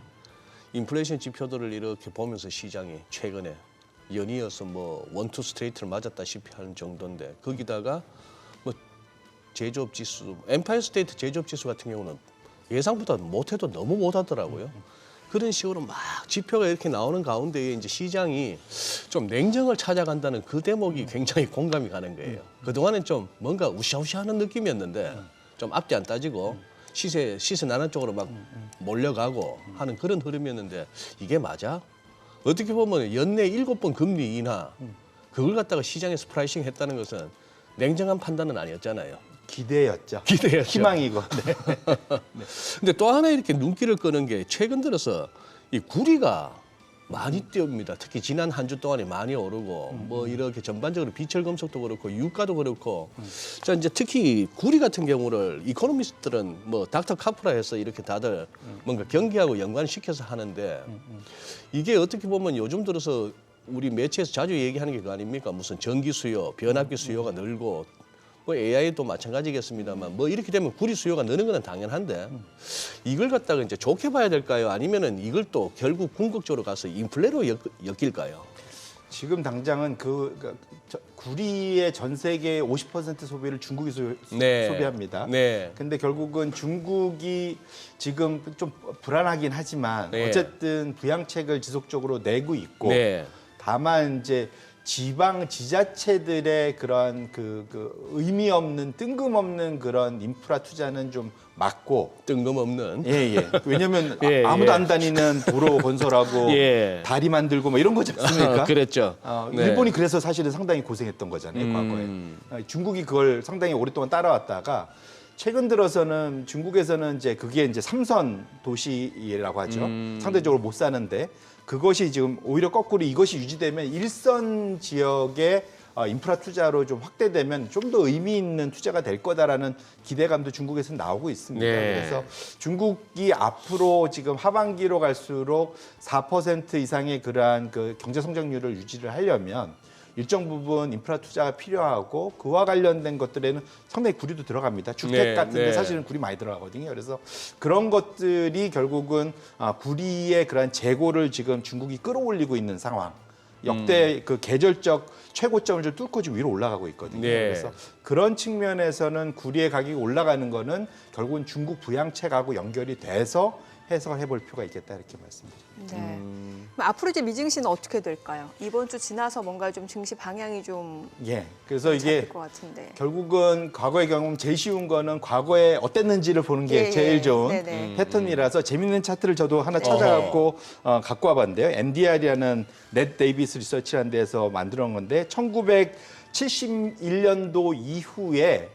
인플레이션 지표들을 이렇게 보면서 시장이 최근에 연이어서 뭐 원투 스트레이트를 맞았다시피 하는 정도인데 거기다가 뭐 제조업 지수, 엠파이어 스테이트 제조업 지수 같은 경우는 예상보다 못해도 너무 못하더라고요. 그런 식으로 막 지표가 이렇게 나오는 가운데에 이제 시장이 좀 냉정을 찾아간다는 그 대목이 굉장히 공감이 가는 거예요. 그동안은 좀 뭔가 우시아우시하는 느낌이었는데 좀 앞뒤 안 따지고 시세 나는 쪽으로 막 몰려가고 하는 그런 흐름이었는데 이게 맞아? 어떻게 보면 연내 7번 금리 인하 그걸 갖다가 시장에서 프라이싱 했다는 것은 냉정한 판단은 아니었잖아요. 기대였죠. 기대였죠. 희망이고. 네. 근데 또 하나 이렇게 눈길을 끄는 게 최근 들어서 이 구리가 많이 뛰옵니다. 특히 지난 한 주 동안에 많이 오르고 뭐 이렇게 전반적으로 비철 금속도 그렇고 유가도 그렇고 자 이제 특히 구리 같은 경우를 이코노미스트들은 뭐 닥터 카프라 해서 이렇게 다들 뭔가 경기하고 연관시켜서 하는데 이게 어떻게 보면 요즘 들어서 우리 매체에서 자주 얘기하는 게 그거 아닙니까? 무슨 전기 수요, 변압기 수요가 늘고 뭐 AI도 마찬가지겠습니다만 뭐 이렇게 되면 구리 수요가 느는 건 당연한데 이걸 갖다가 이제 좋게 봐야 될까요? 아니면은 이걸 또 결국 궁극적으로 가서 인플레로 엮일까요? 지금 당장은 구리의 전 세계 50% 소비를 중국이 네. 소비합니다. 네. 근데 결국은 중국이 지금 좀 불안하긴 하지만 네. 어쨌든 부양책을 지속적으로 내고 있고 네. 다만 이제 지방 지자체들의 그런 그 의미 없는 뜬금없는 그런 인프라 투자는 좀 막고 뜬금없는. 예. 왜냐면 예, 아무도 예. 안 다니는 도로 건설하고 예. 다리 만들고 뭐 이런 거지 않습니까? 그랬죠. 네. 일본이 그래서 사실은 상당히 고생했던 거잖아요, 과거에. 중국이 그걸 상당히 오랫동안 따라왔다가 최근 들어서는 중국에서는 이제 그게 이제 3선 도시라고 하죠. 상대적으로 못 사는데 그것이 지금 오히려 거꾸로 이것이 유지되면 1선 지역의 인프라 투자로 좀 확대되면 좀 더 의미 있는 투자가 될 거다라는 기대감도 중국에서 나오고 있습니다. 네. 그래서 중국이 앞으로 지금 하반기로 갈수록 4% 이상의 그러한 그 경제 성장률을 유지를 하려면 일정 부분 인프라 투자가 필요하고 그와 관련된 것들에는 상당히 구리도 들어갑니다. 주택 네, 같은데 네. 사실은 구리 많이 들어가거든요. 그래서 그런 것들이 결국은 구리의 그런 재고를 지금 중국이 끌어올리고 있는 상황. 역대 그 계절적 최고점을 좀 뚫고 지금 위로 올라가고 있거든요. 네. 그래서 그런 측면에서는 구리의 가격이 올라가는 거는 결국은 중국 부양책하고 연결이 돼서 해석을 해볼 필요가 있겠다 이렇게 말씀드립니다. 네. 그럼 앞으로 이제 미증시는 어떻게 될까요? 이번 주 지나서 뭔가 좀 증시 방향이 좀 예. 그래서 이게 잡힐 것 같은데. 결국은 과거의 경험 제일 쉬운 거는 과거에 어땠는지를 보는 게 예, 제일 예. 좋은 네네. 패턴이라서 재밌는 차트를 저도 하나 찾아갖고 갖고 와봤는데요. NDR이라는 넷 데이비스 리서치라는 데서 만들어 놓은 건데 1971년도 이후에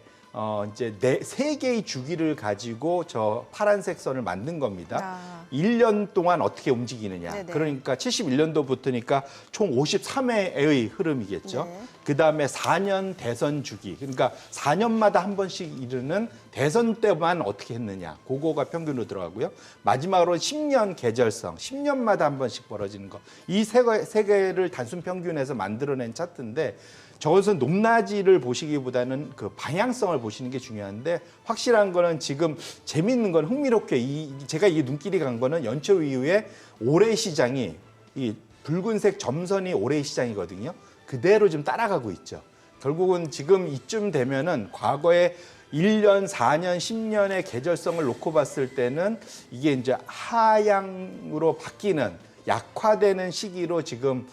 이제 세 개의 주기를 가지고 저 파란색 선을 만든 겁니다. 1년 동안 어떻게 움직이느냐. 네네. 그러니까 71년도부터니까 총 53회의 흐름이겠죠. 네. 그다음에 4년 대선 주기. 그러니까 4년마다 한 번씩 이르는 대선 때만 어떻게 했느냐. 그거가 평균으로 들어가고요. 마지막으로 10년 계절성. 10년마다 한 번씩 벌어지는 거. 이 세 개를 단순 평균에서 만들어낸 차트인데 저것은 높낮이를 보시기보다는 그 방향성을 보시는 게 중요한데 확실한 거는 지금 재밌는 건 흥미롭게 제가 이게 눈길이 간 거는 연초 이후에 올해 시장이 이 붉은색 점선이 올해 시장이거든요. 그대로 좀 따라가고 있죠. 결국은 지금 이쯤 되면은 과거에 1년, 4년, 10년의 계절성을 놓고 봤을 때는 이게 이제 하향으로 바뀌는 약화되는 시기로 지금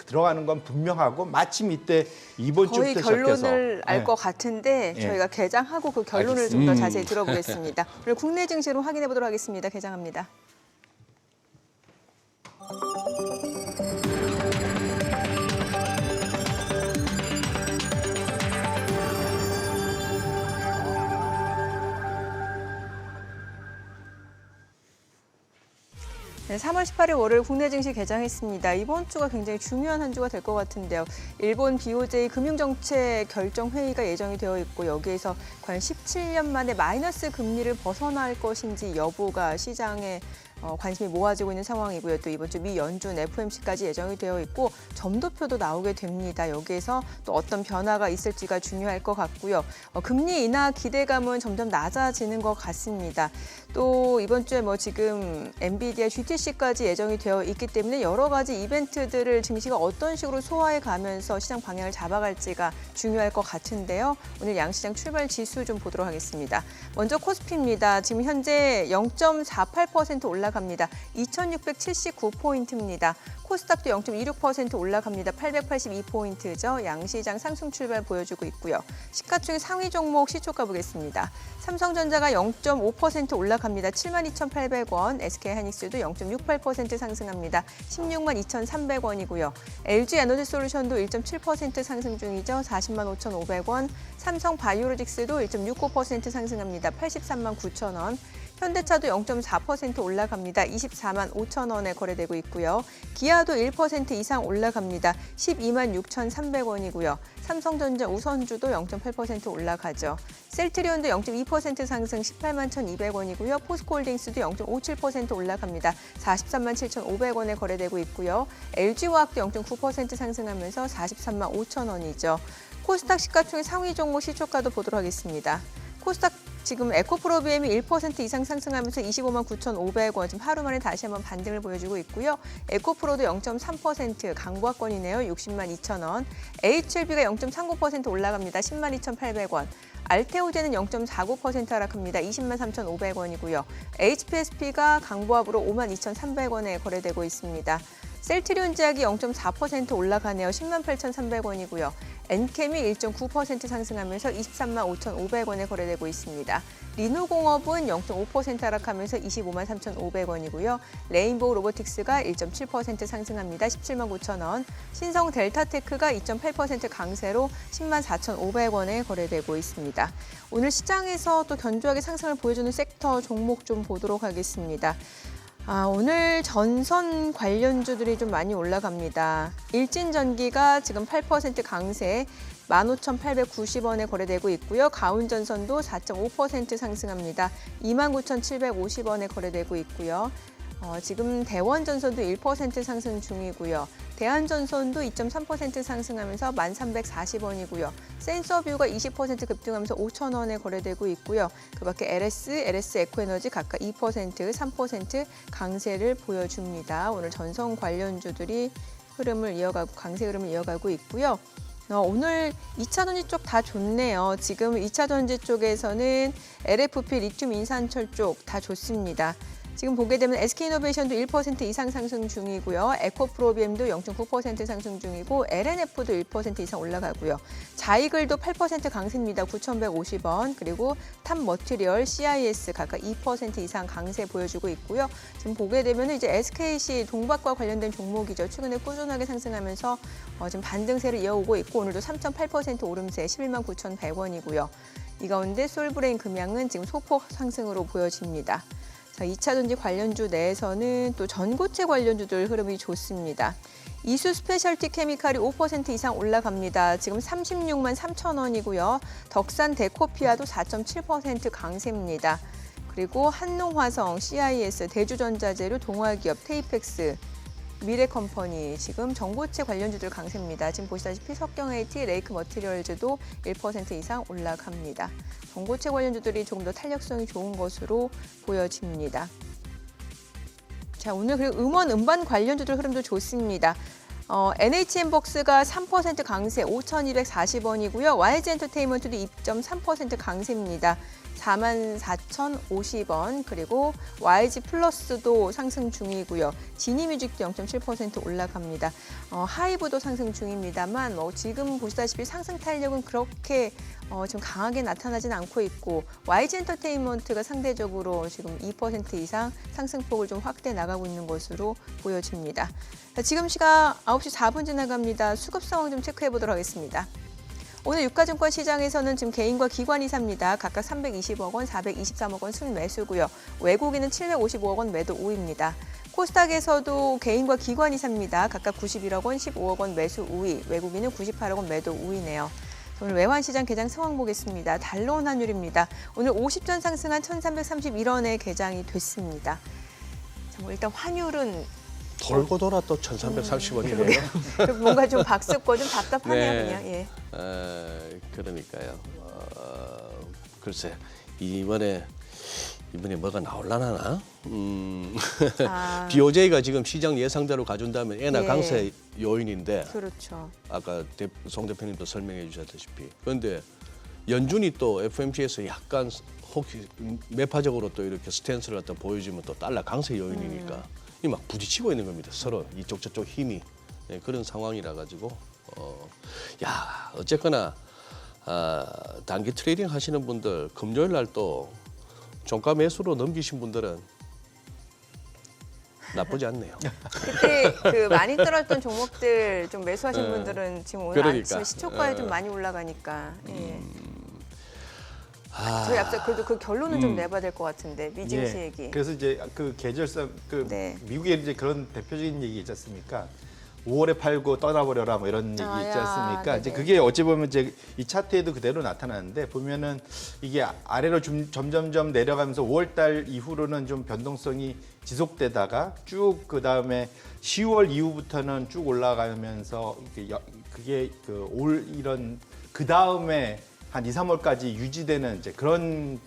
들어가는 건 분명하고 마침 이때 이번 거의 주부터 시작해서 결론을 알 것 같은데 예. 저희가 개장하고 그 결론을 좀 더 자세히 들어보겠습니다. 오늘 국내 증시로 확인해 보도록 하겠습니다. 개장합니다. 네, 3월 18일 월요일 국내 증시 개장했습니다. 이번 주가 굉장히 중요한 한 주가 될 것 같은데요. 일본 BOJ 금융정책 결정회의가 예정이 되어 있고 여기에서 과연 17년 만에 마이너스 금리를 벗어날 것인지 여부가 시장에 관심이 모아지고 있는 상황이고요. 또 이번 주 미 연준 FOMC까지 예정이 되어 있고 점도표도 나오게 됩니다. 여기에서 또 어떤 변화가 있을지가 중요할 것 같고요. 금리 인하 기대감은 점점 낮아지는 것 같습니다. 또 이번 주에 지금 엔비디아 GTC까지 예정이 되어 있기 때문에 여러 가지 이벤트들을 증시가 어떤 식으로 소화해 가면서 시장 방향을 잡아갈지가 중요할 것 같은데요. 오늘 양시장 출발 지수 좀 보도록 하겠습니다. 먼저 코스피입니다. 지금 현재 0.48% 올라갑니다. 2,679포인트입니다. 코스닥도 0.26% 올라갑니다. 882포인트죠. 양시장 상승 출발 보여주고 있고요. 시가총액 상위 종목 시초가 보겠습니다. 삼성전자가 0.5% 올라갑니다. 72,800원. SK하이닉스도 0.68% 상승합니다. 162,300원이고요. LG에너지솔루션도 1.7% 상승 중이죠. 405,500원. 삼성바이오로직스도 1.69% 상승합니다. 839,000원. 현대차도 0.4% 올라갑니다. 245,000원에 거래되고 있고요. 기아도 1% 이상 올라갑니다. 126,300원이고요. 삼성전자 우선주도 0.8% 올라가죠. 셀트리온도 0.2% 상승 181,200원이고요. 포스코홀딩스도 0.57% 올라갑니다. 437,500원에 거래되고 있고요. LG화학도 0.9% 상승하면서 435,000원이죠. 코스닥 시가총액 상위 종목 시초가도 보도록 하겠습니다. 코스닥 지금 에코프로비엠이 1% 이상 상승하면서 259,500원, 지금 하루 만에 다시 한번 반등을 보여주고 있고요. 에코프로도 0.3% 강보합권이네요. 602,000원. HLB가 0.39% 올라갑니다. 102,800원. 알테오제는 0.49% 하락합니다. 203,500원이고요. HPSP가 강보합으로 52,300원에 거래되고 있습니다. 셀트리온 제약이 0.4% 올라가네요. 108,300원이고요. 엔캠이 1.9% 상승하면서 235,500원에 거래되고 있습니다. 리노공업은 0.5% 하락하면서 253,500원이고요. 레인보우 로보틱스가 1.7% 상승합니다. 179,000원. 신성 델타테크가 2.8% 강세로 104,500원에 거래되고 있습니다. 오늘 시장에서 또 견조하게 상승을 보여주는 섹터 종목 좀 보도록 하겠습니다. 오늘 전선 관련주들이 좀 많이 올라갑니다. 일진전기가 지금 8% 강세 15,890원에 거래되고 있고요. 가운전선도 4.5% 상승합니다. 29,750원에 거래되고 있고요. 지금 대원전선도 1% 상승 중이고요. 대한전선도 2.3% 상승하면서 1,340원이고요. 센서뷰가 20% 급등하면서 5,000원에 거래되고 있고요. 그밖에 LS 에코에너지 각각 2%, 3% 강세를 보여줍니다. 오늘 전선 관련주들이 강세 흐름을 이어가고 있고요. 오늘 2차전지 쪽 다 좋네요. 지금 2차전지 쪽에서는 LFP 리튬 인산철 쪽 다 좋습니다. 지금 보게 되면 SK이노베이션도 1% 이상 상승 중이고요. 에코프로비엠도 0.9% 상승 중이고 LNF도 1% 이상 올라가고요. 자이글도 8% 강세입니다. 9,150원. 그리고 탑머티리얼, CIS 각각 2% 이상 강세 보여주고 있고요. 지금 보게 되면 이제 SKC 동박과 관련된 종목이죠. 최근에 꾸준하게 상승하면서 지금 반등세를 이어오고 있고 오늘도 3.8% 오름세 119,100원이고요. 이 가운데 솔브레인 금양은 지금 소폭 상승으로 보여집니다. 자, 2차전지 관련주 내에서는 또 전고체 관련주들 흐름이 좋습니다. 이수 스페셜티 케미칼이 5% 이상 올라갑니다. 지금 36만 3천 원이고요. 덕산 데코피아도 4.7% 강세입니다. 그리고 한농화성, CIS, 대주전자재료, 동화기업, 테이펙스, 미래컴퍼니 지금 전고체 관련주들 강세입니다. 지금 보시다시피 석경AT, 레이크 머티리얼즈도 1% 이상 올라갑니다. 전고체 관련주들이 조금 더 탄력성이 좋은 것으로 보여집니다. 자, 오늘 그리고 음원 음반 관련주들 흐름도 좋습니다. NHN벅스가 3% 강세 5,240원이고요. YG 엔터테인먼트도 2.3% 강세입니다. 44,050원. 그리고 YG 플러스도 상승 중이고요. 지니뮤직도 0.7% 올라갑니다. 하이브도 상승 중입니다만 지금 보시다시피 상승 탄력은 그렇게 지금 강하게 나타나진 않고 있고 YG 엔터테인먼트가 상대적으로 지금 2% 이상 상승폭을 좀 확대해 나가고 있는 것으로 보여집니다. 자, 지금 시각 9시 4분 지나갑니다. 수급 상황 좀 체크해 보도록 하겠습니다. 오늘 유가증권 시장에서는 지금 개인과 기관이 삽니다. 각각 320억 원, 423억 원 순매수고요. 외국인은 755억 원 매도 우위입니다. 코스닥에서도 개인과 기관이 삽니다. 각각 91억 원, 15억 원 매수 우위, 외국인은 98억 원 매도 우위네요. 오늘 외환시장 개장 상황 보겠습니다. 달러 원 환율입니다. 오늘 50전 상승한 1,331원에 개장이 됐습니다. 자, 일단 환율은 돌고 돌아 또 1,330원이네요. 뭔가 좀 박습고 좀 답답하네요, 네. 그냥. 예. 그러니까요. 글쎄 이번에 뭐가 나올라나? BOJ가 지금 시장 예상대로 가준다면 엔화 예. 강세 요인인데 그렇죠. 아까 송 대표님도 설명해 주셨다시피 그런데 연준이 또 FOMC에서 약간 혹시 매파적으로 또 이렇게 스탠스를 갖다 보여주면 또 달러 강세 요인이니까 이 막 부딪히고 있는 겁니다. 서로 이쪽 저쪽 힘이 그런 상황이라 가지고 어쨌거나 단기 트레이딩 하시는 분들 금요일 날 또 종가 매수로 넘기신 분들은 나쁘지 않네요. 그때 그 많이 떨어졌던 종목들 좀 매수하신 분들은 지금 오늘 그러니까. 아침에 시초가에 좀 많이 올라가니까. 예. 저희 앞서 그래도 그 결론은 좀 내봐야 될 것 같은데 미증시 얘기. 그래서 이제 그 계절성 네. 미국에 이제 그런 대표적인 얘기 있지 않습니까? 5월에 팔고 떠나버려라 뭐 이런 얘기 있지 않습니까? 네네. 이제 그게 어찌 보면 이제 이 차트에도 그대로 나타나는데 보면은 이게 아래로 점점점 내려가면서 5월달 이후로는 좀 변동성이 지속되다가 쭉 그 다음에 10월 이후부터는 쭉 올라가면서 그게 올 이런 그 다음에 한 2, 3월까지 유지되는 이제 그런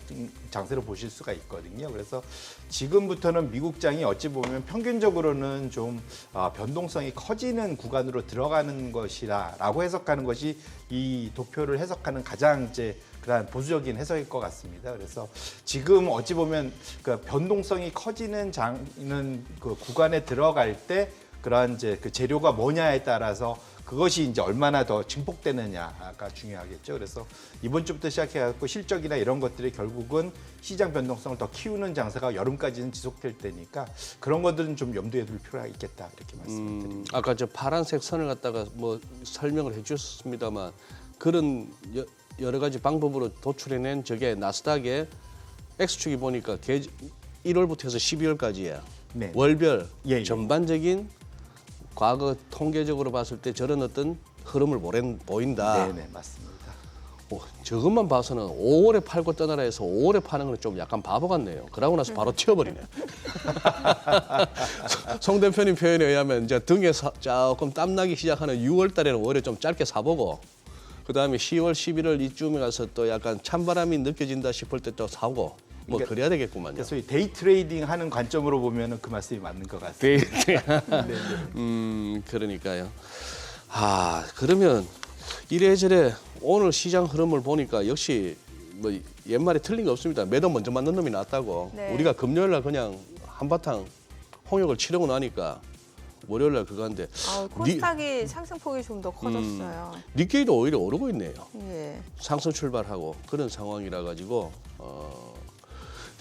장세로 보실 수가 있거든요. 그래서 지금부터는 미국장이 어찌 보면 평균적으로는 좀 변동성이 커지는 구간으로 들어가는 것이라고 해석하는 것이 이 도표를 해석하는 가장 이제 그런 보수적인 해석일 것 같습니다. 그래서 지금 어찌 보면 그 변동성이 커지는 그 구간에 들어갈 때 그러한 이제 그 재료가 뭐냐에 따라서 그것이 이제 얼마나 더 증폭되느냐가 중요하겠죠. 그래서 이번 주부터 시작해갖고 실적이나 이런 것들이 결국은 시장 변동성을 더 키우는 장세가 여름까지는 지속될 때니까 그런 것들은 좀 염두에 둘 필요가 있겠다 이렇게 말씀을 드립니다. 아까 저 파란색 선을 갖다가 뭐 설명을 해주셨습니다만 그런 여러 가지 방법으로 도출해낸 저게 나스닥의 X축이 보니까 1월부터 해서 12월까지야. 네. 월별 예, 예. 전반적인 과거 통계적으로 봤을 때 저런 어떤 흐름을 보인다. 네네 맞습니다. 저것만 봐서는 5월에 팔고 떠나라 해서 5월에 파는 건 좀 약간 바보 같네요. 그러고 나서 바로 튀어버리네. 송 대표님 표현에 의하면 이제 등에 조금 땀나기 시작하는 6월 달에는 오히려 좀 짧게 사보고 그다음에 10월, 11월 이쯤에 가서 또 약간 찬바람이 느껴진다 싶을 때 또 사고 뭐 그러니까 그래야 되겠구만요. 그래서 이 데이 트레이딩 하는 관점으로 보면은 그 말씀이 맞는 것 같습니다. 그러니까요. 그러면 이래저래 오늘 시장 흐름을 보니까 역시 뭐 옛말에 틀린 거 없습니다. 매도 먼저 맞는 놈이 낫다고. 네. 우리가 금요일 날 그냥 한바탕 홍역을 치르고 나니까 월요일 날 그거 한데 코스닥이 상승폭이 좀 더 커졌어요. 니케이도 오히려 오르고 있네요. 예. 상승 출발하고 그런 상황이라 가지고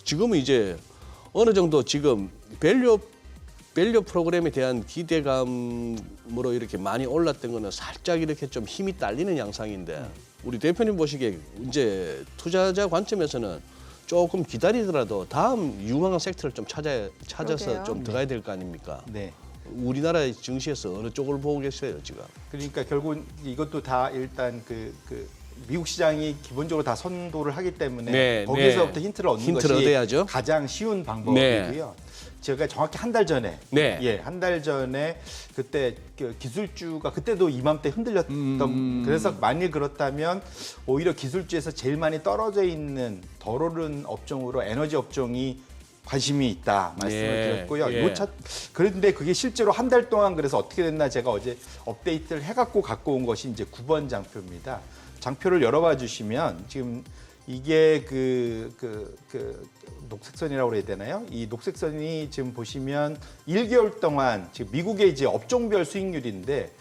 지금은 이제 어느 정도 지금 밸류 프로그램에 대한 기대감으로 이렇게 많이 올랐던 거는 살짝 이렇게 좀 힘이 딸리는 양상인데 우리 대표님 보시기에 이제 투자자 관점에서는 조금 기다리더라도 다음 유망한 섹터를 좀 찾아서 그러게요. 좀 들어가야 될 거 아닙니까? 네. 우리나라 증시에서 어느 쪽을 보고 계세요 지금? 그러니까 결국 이것도 다 일단 그 미국 시장이 기본적으로 다 선도를 하기 때문에 네, 거기서부터 네. 힌트를 얻는 힌트를 것이 얻어야죠. 가장 쉬운 방법이고요. 제가 정확히 한 달 전에, 네. 한 달 전에 그때 그 기술주가 그때도 이맘때 흔들렸던. 그래서 만일 그렇다면 오히려 기술주에서 제일 많이 떨어져 있는 덜 오른 업종으로 에너지 업종이 관심이 있다 말씀을 예, 드렸고요. 예. 그런데 그게 실제로 한 달 동안 그래서 어떻게 됐나 제가 어제 업데이트를 해갖고 갖고 온 것이 이제 9번 장표입니다. 장표를 열어봐 주시면 지금 이게 그 녹색선이라고 해야 되나요? 이 녹색선이 지금 보시면 1개월 동안 지금 미국의 이제 업종별 수익률인데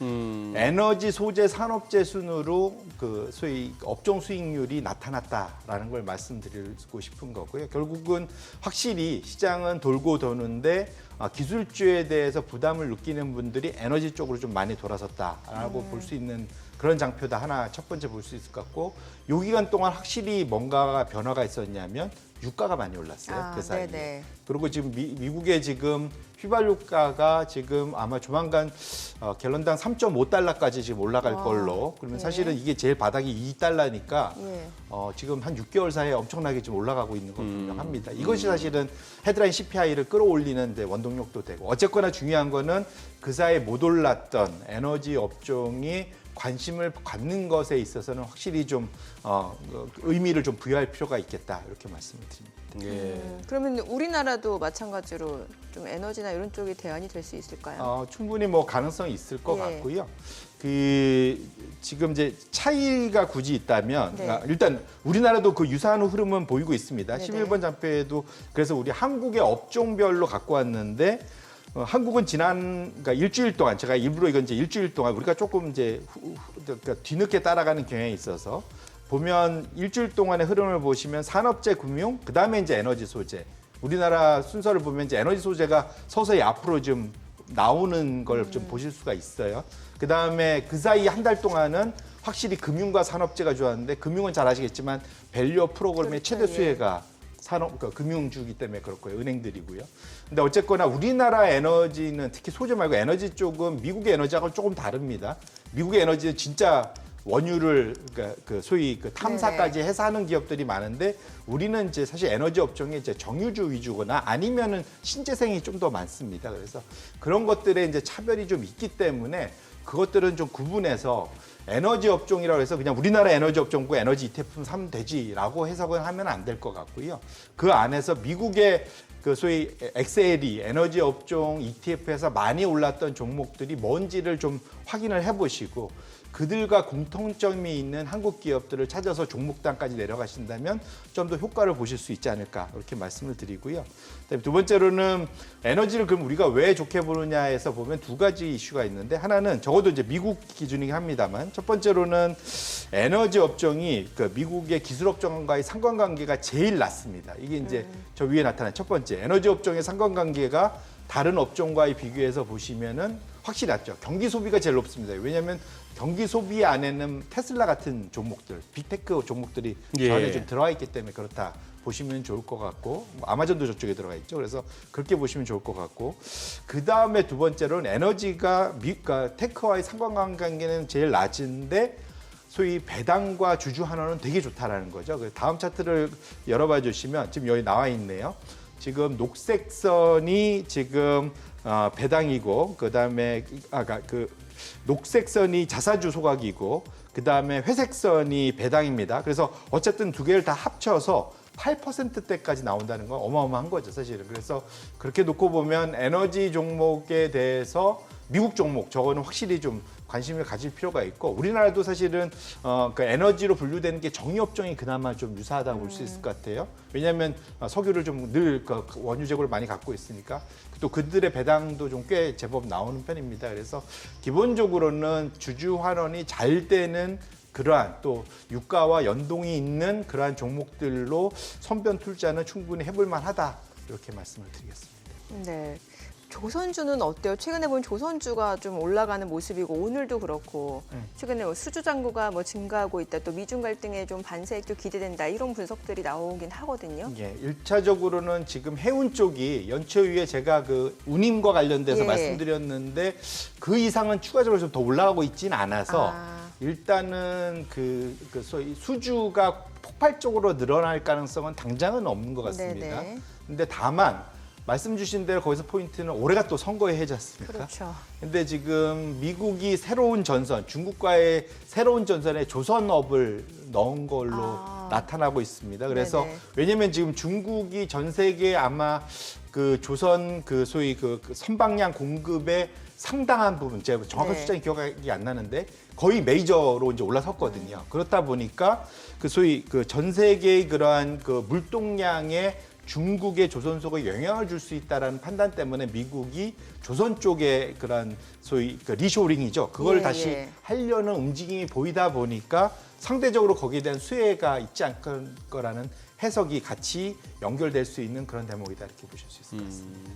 에너지 소재 산업재 순으로 그 소위 업종 수익률이 나타났다라는 걸 말씀드리고 싶은 거고요. 결국은 확실히 시장은 돌고 도는데 기술주에 대해서 부담을 느끼는 분들이 에너지 쪽으로 좀 많이 돌아섰다라고 볼 수 있는 그런 장표다 하나 첫 번째 볼 수 있을 것 같고 요 기간 동안 확실히 뭔가 변화가 있었냐면 유가가 많이 올랐어요. 그 사이에. 네네. 그리고 지금 미국의 지금 휘발유가가 지금 아마 조만간 갤런당 3.5달러까지 지금 올라갈 걸로. 그러면 예. 사실은 이게 제일 바닥이 2달러니까 예. 지금 한 6개월 사이에 엄청나게 좀 올라가고 있는 건 분명합니다. 이것이 사실은 헤드라인 CPI를 끌어올리는 데 원동력도 되고 어쨌거나 중요한 거는 그 사이에 못 올랐던 에너지 업종이 관심을 갖는 것에 있어서는 확실히 좀 의미를 좀 부여할 필요가 있겠다 이렇게 말씀을 드립니다. 예. 그러면 우리나라도 마찬가지로 좀 에너지나 이런 쪽이 대안이 될 수 있을까요? 충분히 뭐 가능성이 있을 것 예. 같고요. 지금 이제 차이가 굳이 있다면 네. 일단 우리나라도 그 유사한 흐름은 보이고 있습니다. 네네. 11번 장표에도 그래서 우리 한국의 업종별로 갖고 왔는데 한국은 그러니까 일주일 동안 제가 일부러 이건 이제 일주일 동안 우리가 조금 이제 그러니까 뒤늦게 따라가는 경향이 있어서 보면 일주일 동안의 흐름을 보시면 산업재, 금융, 그 다음에 이제 에너지 소재. 우리나라 순서를 보면 이제 에너지 소재가 서서히 앞으로 좀 나오는 걸 좀 보실 수가 있어요. 그 다음에 그 사이 한 달 동안은 확실히 금융과 산업재가 좋았는데 금융은 잘 아시겠지만 밸류업 프로그램의 그렇죠, 최대 수혜가 그러니까 금융주기 때문에 그럴 거예요. 은행들이고요. 근데 어쨌거나 우리나라 에너지는 특히 소재 말고 에너지 쪽은 미국의 에너지하고 조금 다릅니다. 미국의 에너지는 진짜 원유를 그러니까 그 소위 그 탐사까지 해서 하는 기업들이 많은데 우리는 이제 사실 에너지 업종이 이제 정유주 위주거나 아니면은 신재생이 좀 더 많습니다. 그래서 그런 것들에 이제 차별이 좀 있기 때문에 그것들은 좀 구분해서 에너지 업종이라고 해서 그냥 우리나라 에너지 업종고 에너지 ETF 사면 되지라고 해석을 하면 안 될 것 같고요. 그 안에서 미국의 그 소위 XLE 에너지 업종 ETF에서 많이 올랐던 종목들이 뭔지를 좀 확인을 해보시고 그들과 공통점이 있는 한국 기업들을 찾아서 종목단까지 내려가신다면 좀 더 효과를 보실 수 있지 않을까 이렇게 말씀을 드리고요. 그다음에 두 번째로는 에너지를 그럼 우리가 왜 좋게 보느냐에서 보면 두 가지 이슈가 있는데 하나는 적어도 이제 미국 기준이긴 합니다만 첫 번째로는 에너지 업종이 그 미국의 기술 업종과의 상관관계가 제일 낮습니다. 이게 이제 저 위에 나타난 첫 번째 에너지 업종의 상관관계가 다른 업종과의 비교해서 보시면은 확실히 낮죠. 경기 소비가 제일 높습니다. 왜냐하면 경기 소비 안에는 테슬라 같은 종목들, 빅테크 종목들이 저 안에 예. 좀 들어와 있기 때문에 그렇다 보시면 좋을 것 같고 뭐 아마존도 저쪽에 들어가 있죠. 그래서 그렇게 보시면 좋을 것 같고 그 다음에 두 번째로는 에너지가 그러니까 테크와의 상관관계는 제일 낮은데 소위 배당과 주주 환원은 되게 좋다라는 거죠. 그래서 다음 차트를 열어봐 주시면 지금 여기 나와 있네요. 지금 녹색선이 지금 배당이고 그다음에 그 녹색선이 자사주 소각이고 그다음에 회색선이 배당입니다. 그래서 어쨌든 두 개를 다 합쳐서 8%대까지 나온다는 건 어마어마한 거죠, 사실은. 그래서 그렇게 놓고 보면 에너지 종목에 대해서 미국 종목 저거는 확실히 좀 관심을 가질 필요가 있고 우리나라도 사실은 그 에너지로 분류되는 게 정유업종이 그나마 좀 유사하다고 볼 수 있을 것 같아요. 왜냐하면 석유를 좀 늘 원유 재고를 많이 갖고 있으니까 또 그들의 배당도 좀 꽤 제법 나오는 편입니다. 그래서 기본적으로는 주주 환원이 잘 되는 그러한 또 유가와 연동이 있는 그러한 종목들로 선변 투자는 충분히 해볼 만하다 이렇게 말씀을 드리겠습니다. 네. 조선주는 어때요? 최근에 보면 조선주가 좀 올라가는 모습이고 오늘도 그렇고 최근에 뭐 수주 잔고가 뭐 증가하고 있다. 또 미중 갈등에 좀 반사익도 기대된다. 이런 분석들이 나오긴 하거든요. 예, 1차적으로는 지금 해운 쪽이 연초 이후에 제가 그 운임과 관련돼서 예. 말씀드렸는데 그 이상은 추가적으로 좀 더 올라가고 있지는 않아서 아. 일단은 그 소위 수주가 폭발적으로 늘어날 가능성은 당장은 없는 것 같습니다. 네네. 근데 다만 말씀 주신 대로 거기서 포인트는 올해가 또 선거의 해지 않습니까? 그렇죠. 근데 지금 미국이 새로운 전선, 중국과의 새로운 전선에 조선업을 넣은 걸로 나타나고 있습니다. 그래서 네네. 왜냐면 지금 중국이 전 세계 아마 그 조선 그 소위 그 선박량 공급의 상당한 부분, 제가 정확한 네. 숫자는 기억이 안 나는데 거의 메이저로 이제 올라섰거든요. 그렇다 보니까 그 소위 그 전 세계의 그러한 그 물동량에 중국의 조선소가 영향을 줄 수 있다라는 판단 때문에 미국이 조선 쪽에 그런 소위 그 리쇼링이죠. 그걸 예, 다시 예. 하려는 움직임이 보이다 보니까 상대적으로 거기에 대한 수혜가 있지 않을 거라는 해석이 같이 연결될 수 있는 그런 대목이다 이렇게 보실 수 있을 것 같습니다.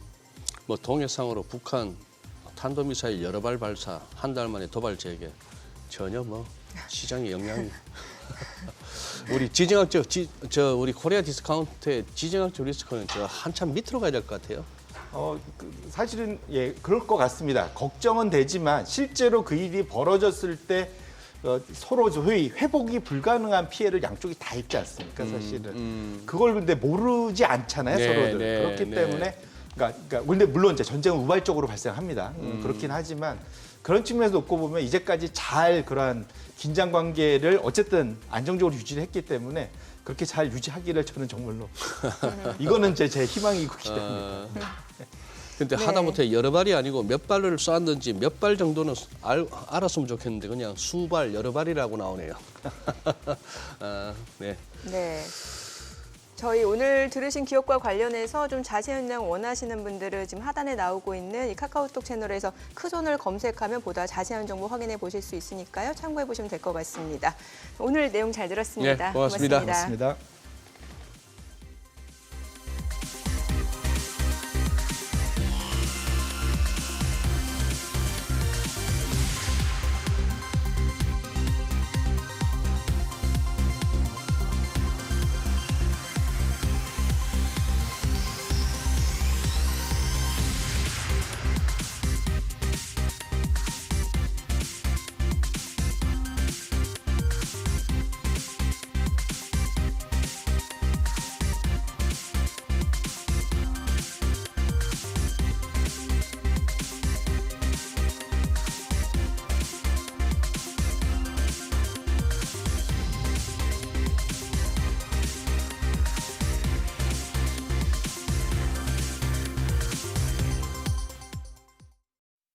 뭐 동해상으로 북한 탄도미사일 여러 발 발사 한 달 만에 도발 재개 전혀 뭐 시장에 영향이 우리 지정학적 우리 코리아 디스카운트의 지정학적 리스크는 저 한참 밑으로 가야 될 것 같아요. 사실은 예 그럴 것 같습니다. 걱정은 되지만 실제로 그 일이 벌어졌을 때 서로 소위 회복이 불가능한 피해를 양쪽이 다 입지 않습니까? 사실은 그걸 근데 모르지 않잖아요, 네, 서로들. 네, 그렇기 네. 때문에 그러니까 근데 물론 이제 전쟁은 우발적으로 발생합니다. 그렇긴 하지만 그런 측면에서 놓고 보면 이제까지 잘 그러한 긴장 관계를 어쨌든 안정적으로 유지를 했기 때문에 그렇게 잘 유지하기를 저는 정말로 이거는 제 희망이고 기대입니다. 근데 네. 하다못해 여러 발이 아니고 몇 발을 쐈는지 몇 발 정도는 알았으면 좋겠는데 그냥 수발 여러 발이라고 나오네요. 네. 네. 저희 오늘 들으신 기업과 관련해서 좀 자세한 내용 원하시는 분들은 지금 하단에 나오고 있는 이 카카오톡 채널에서 크손을 검색하면 보다 자세한 정보 확인해 보실 수 있으니까요. 참고해 보시면 될 것 같습니다. 오늘 내용 잘 들었습니다. 네, 고맙습니다. 고맙습니다.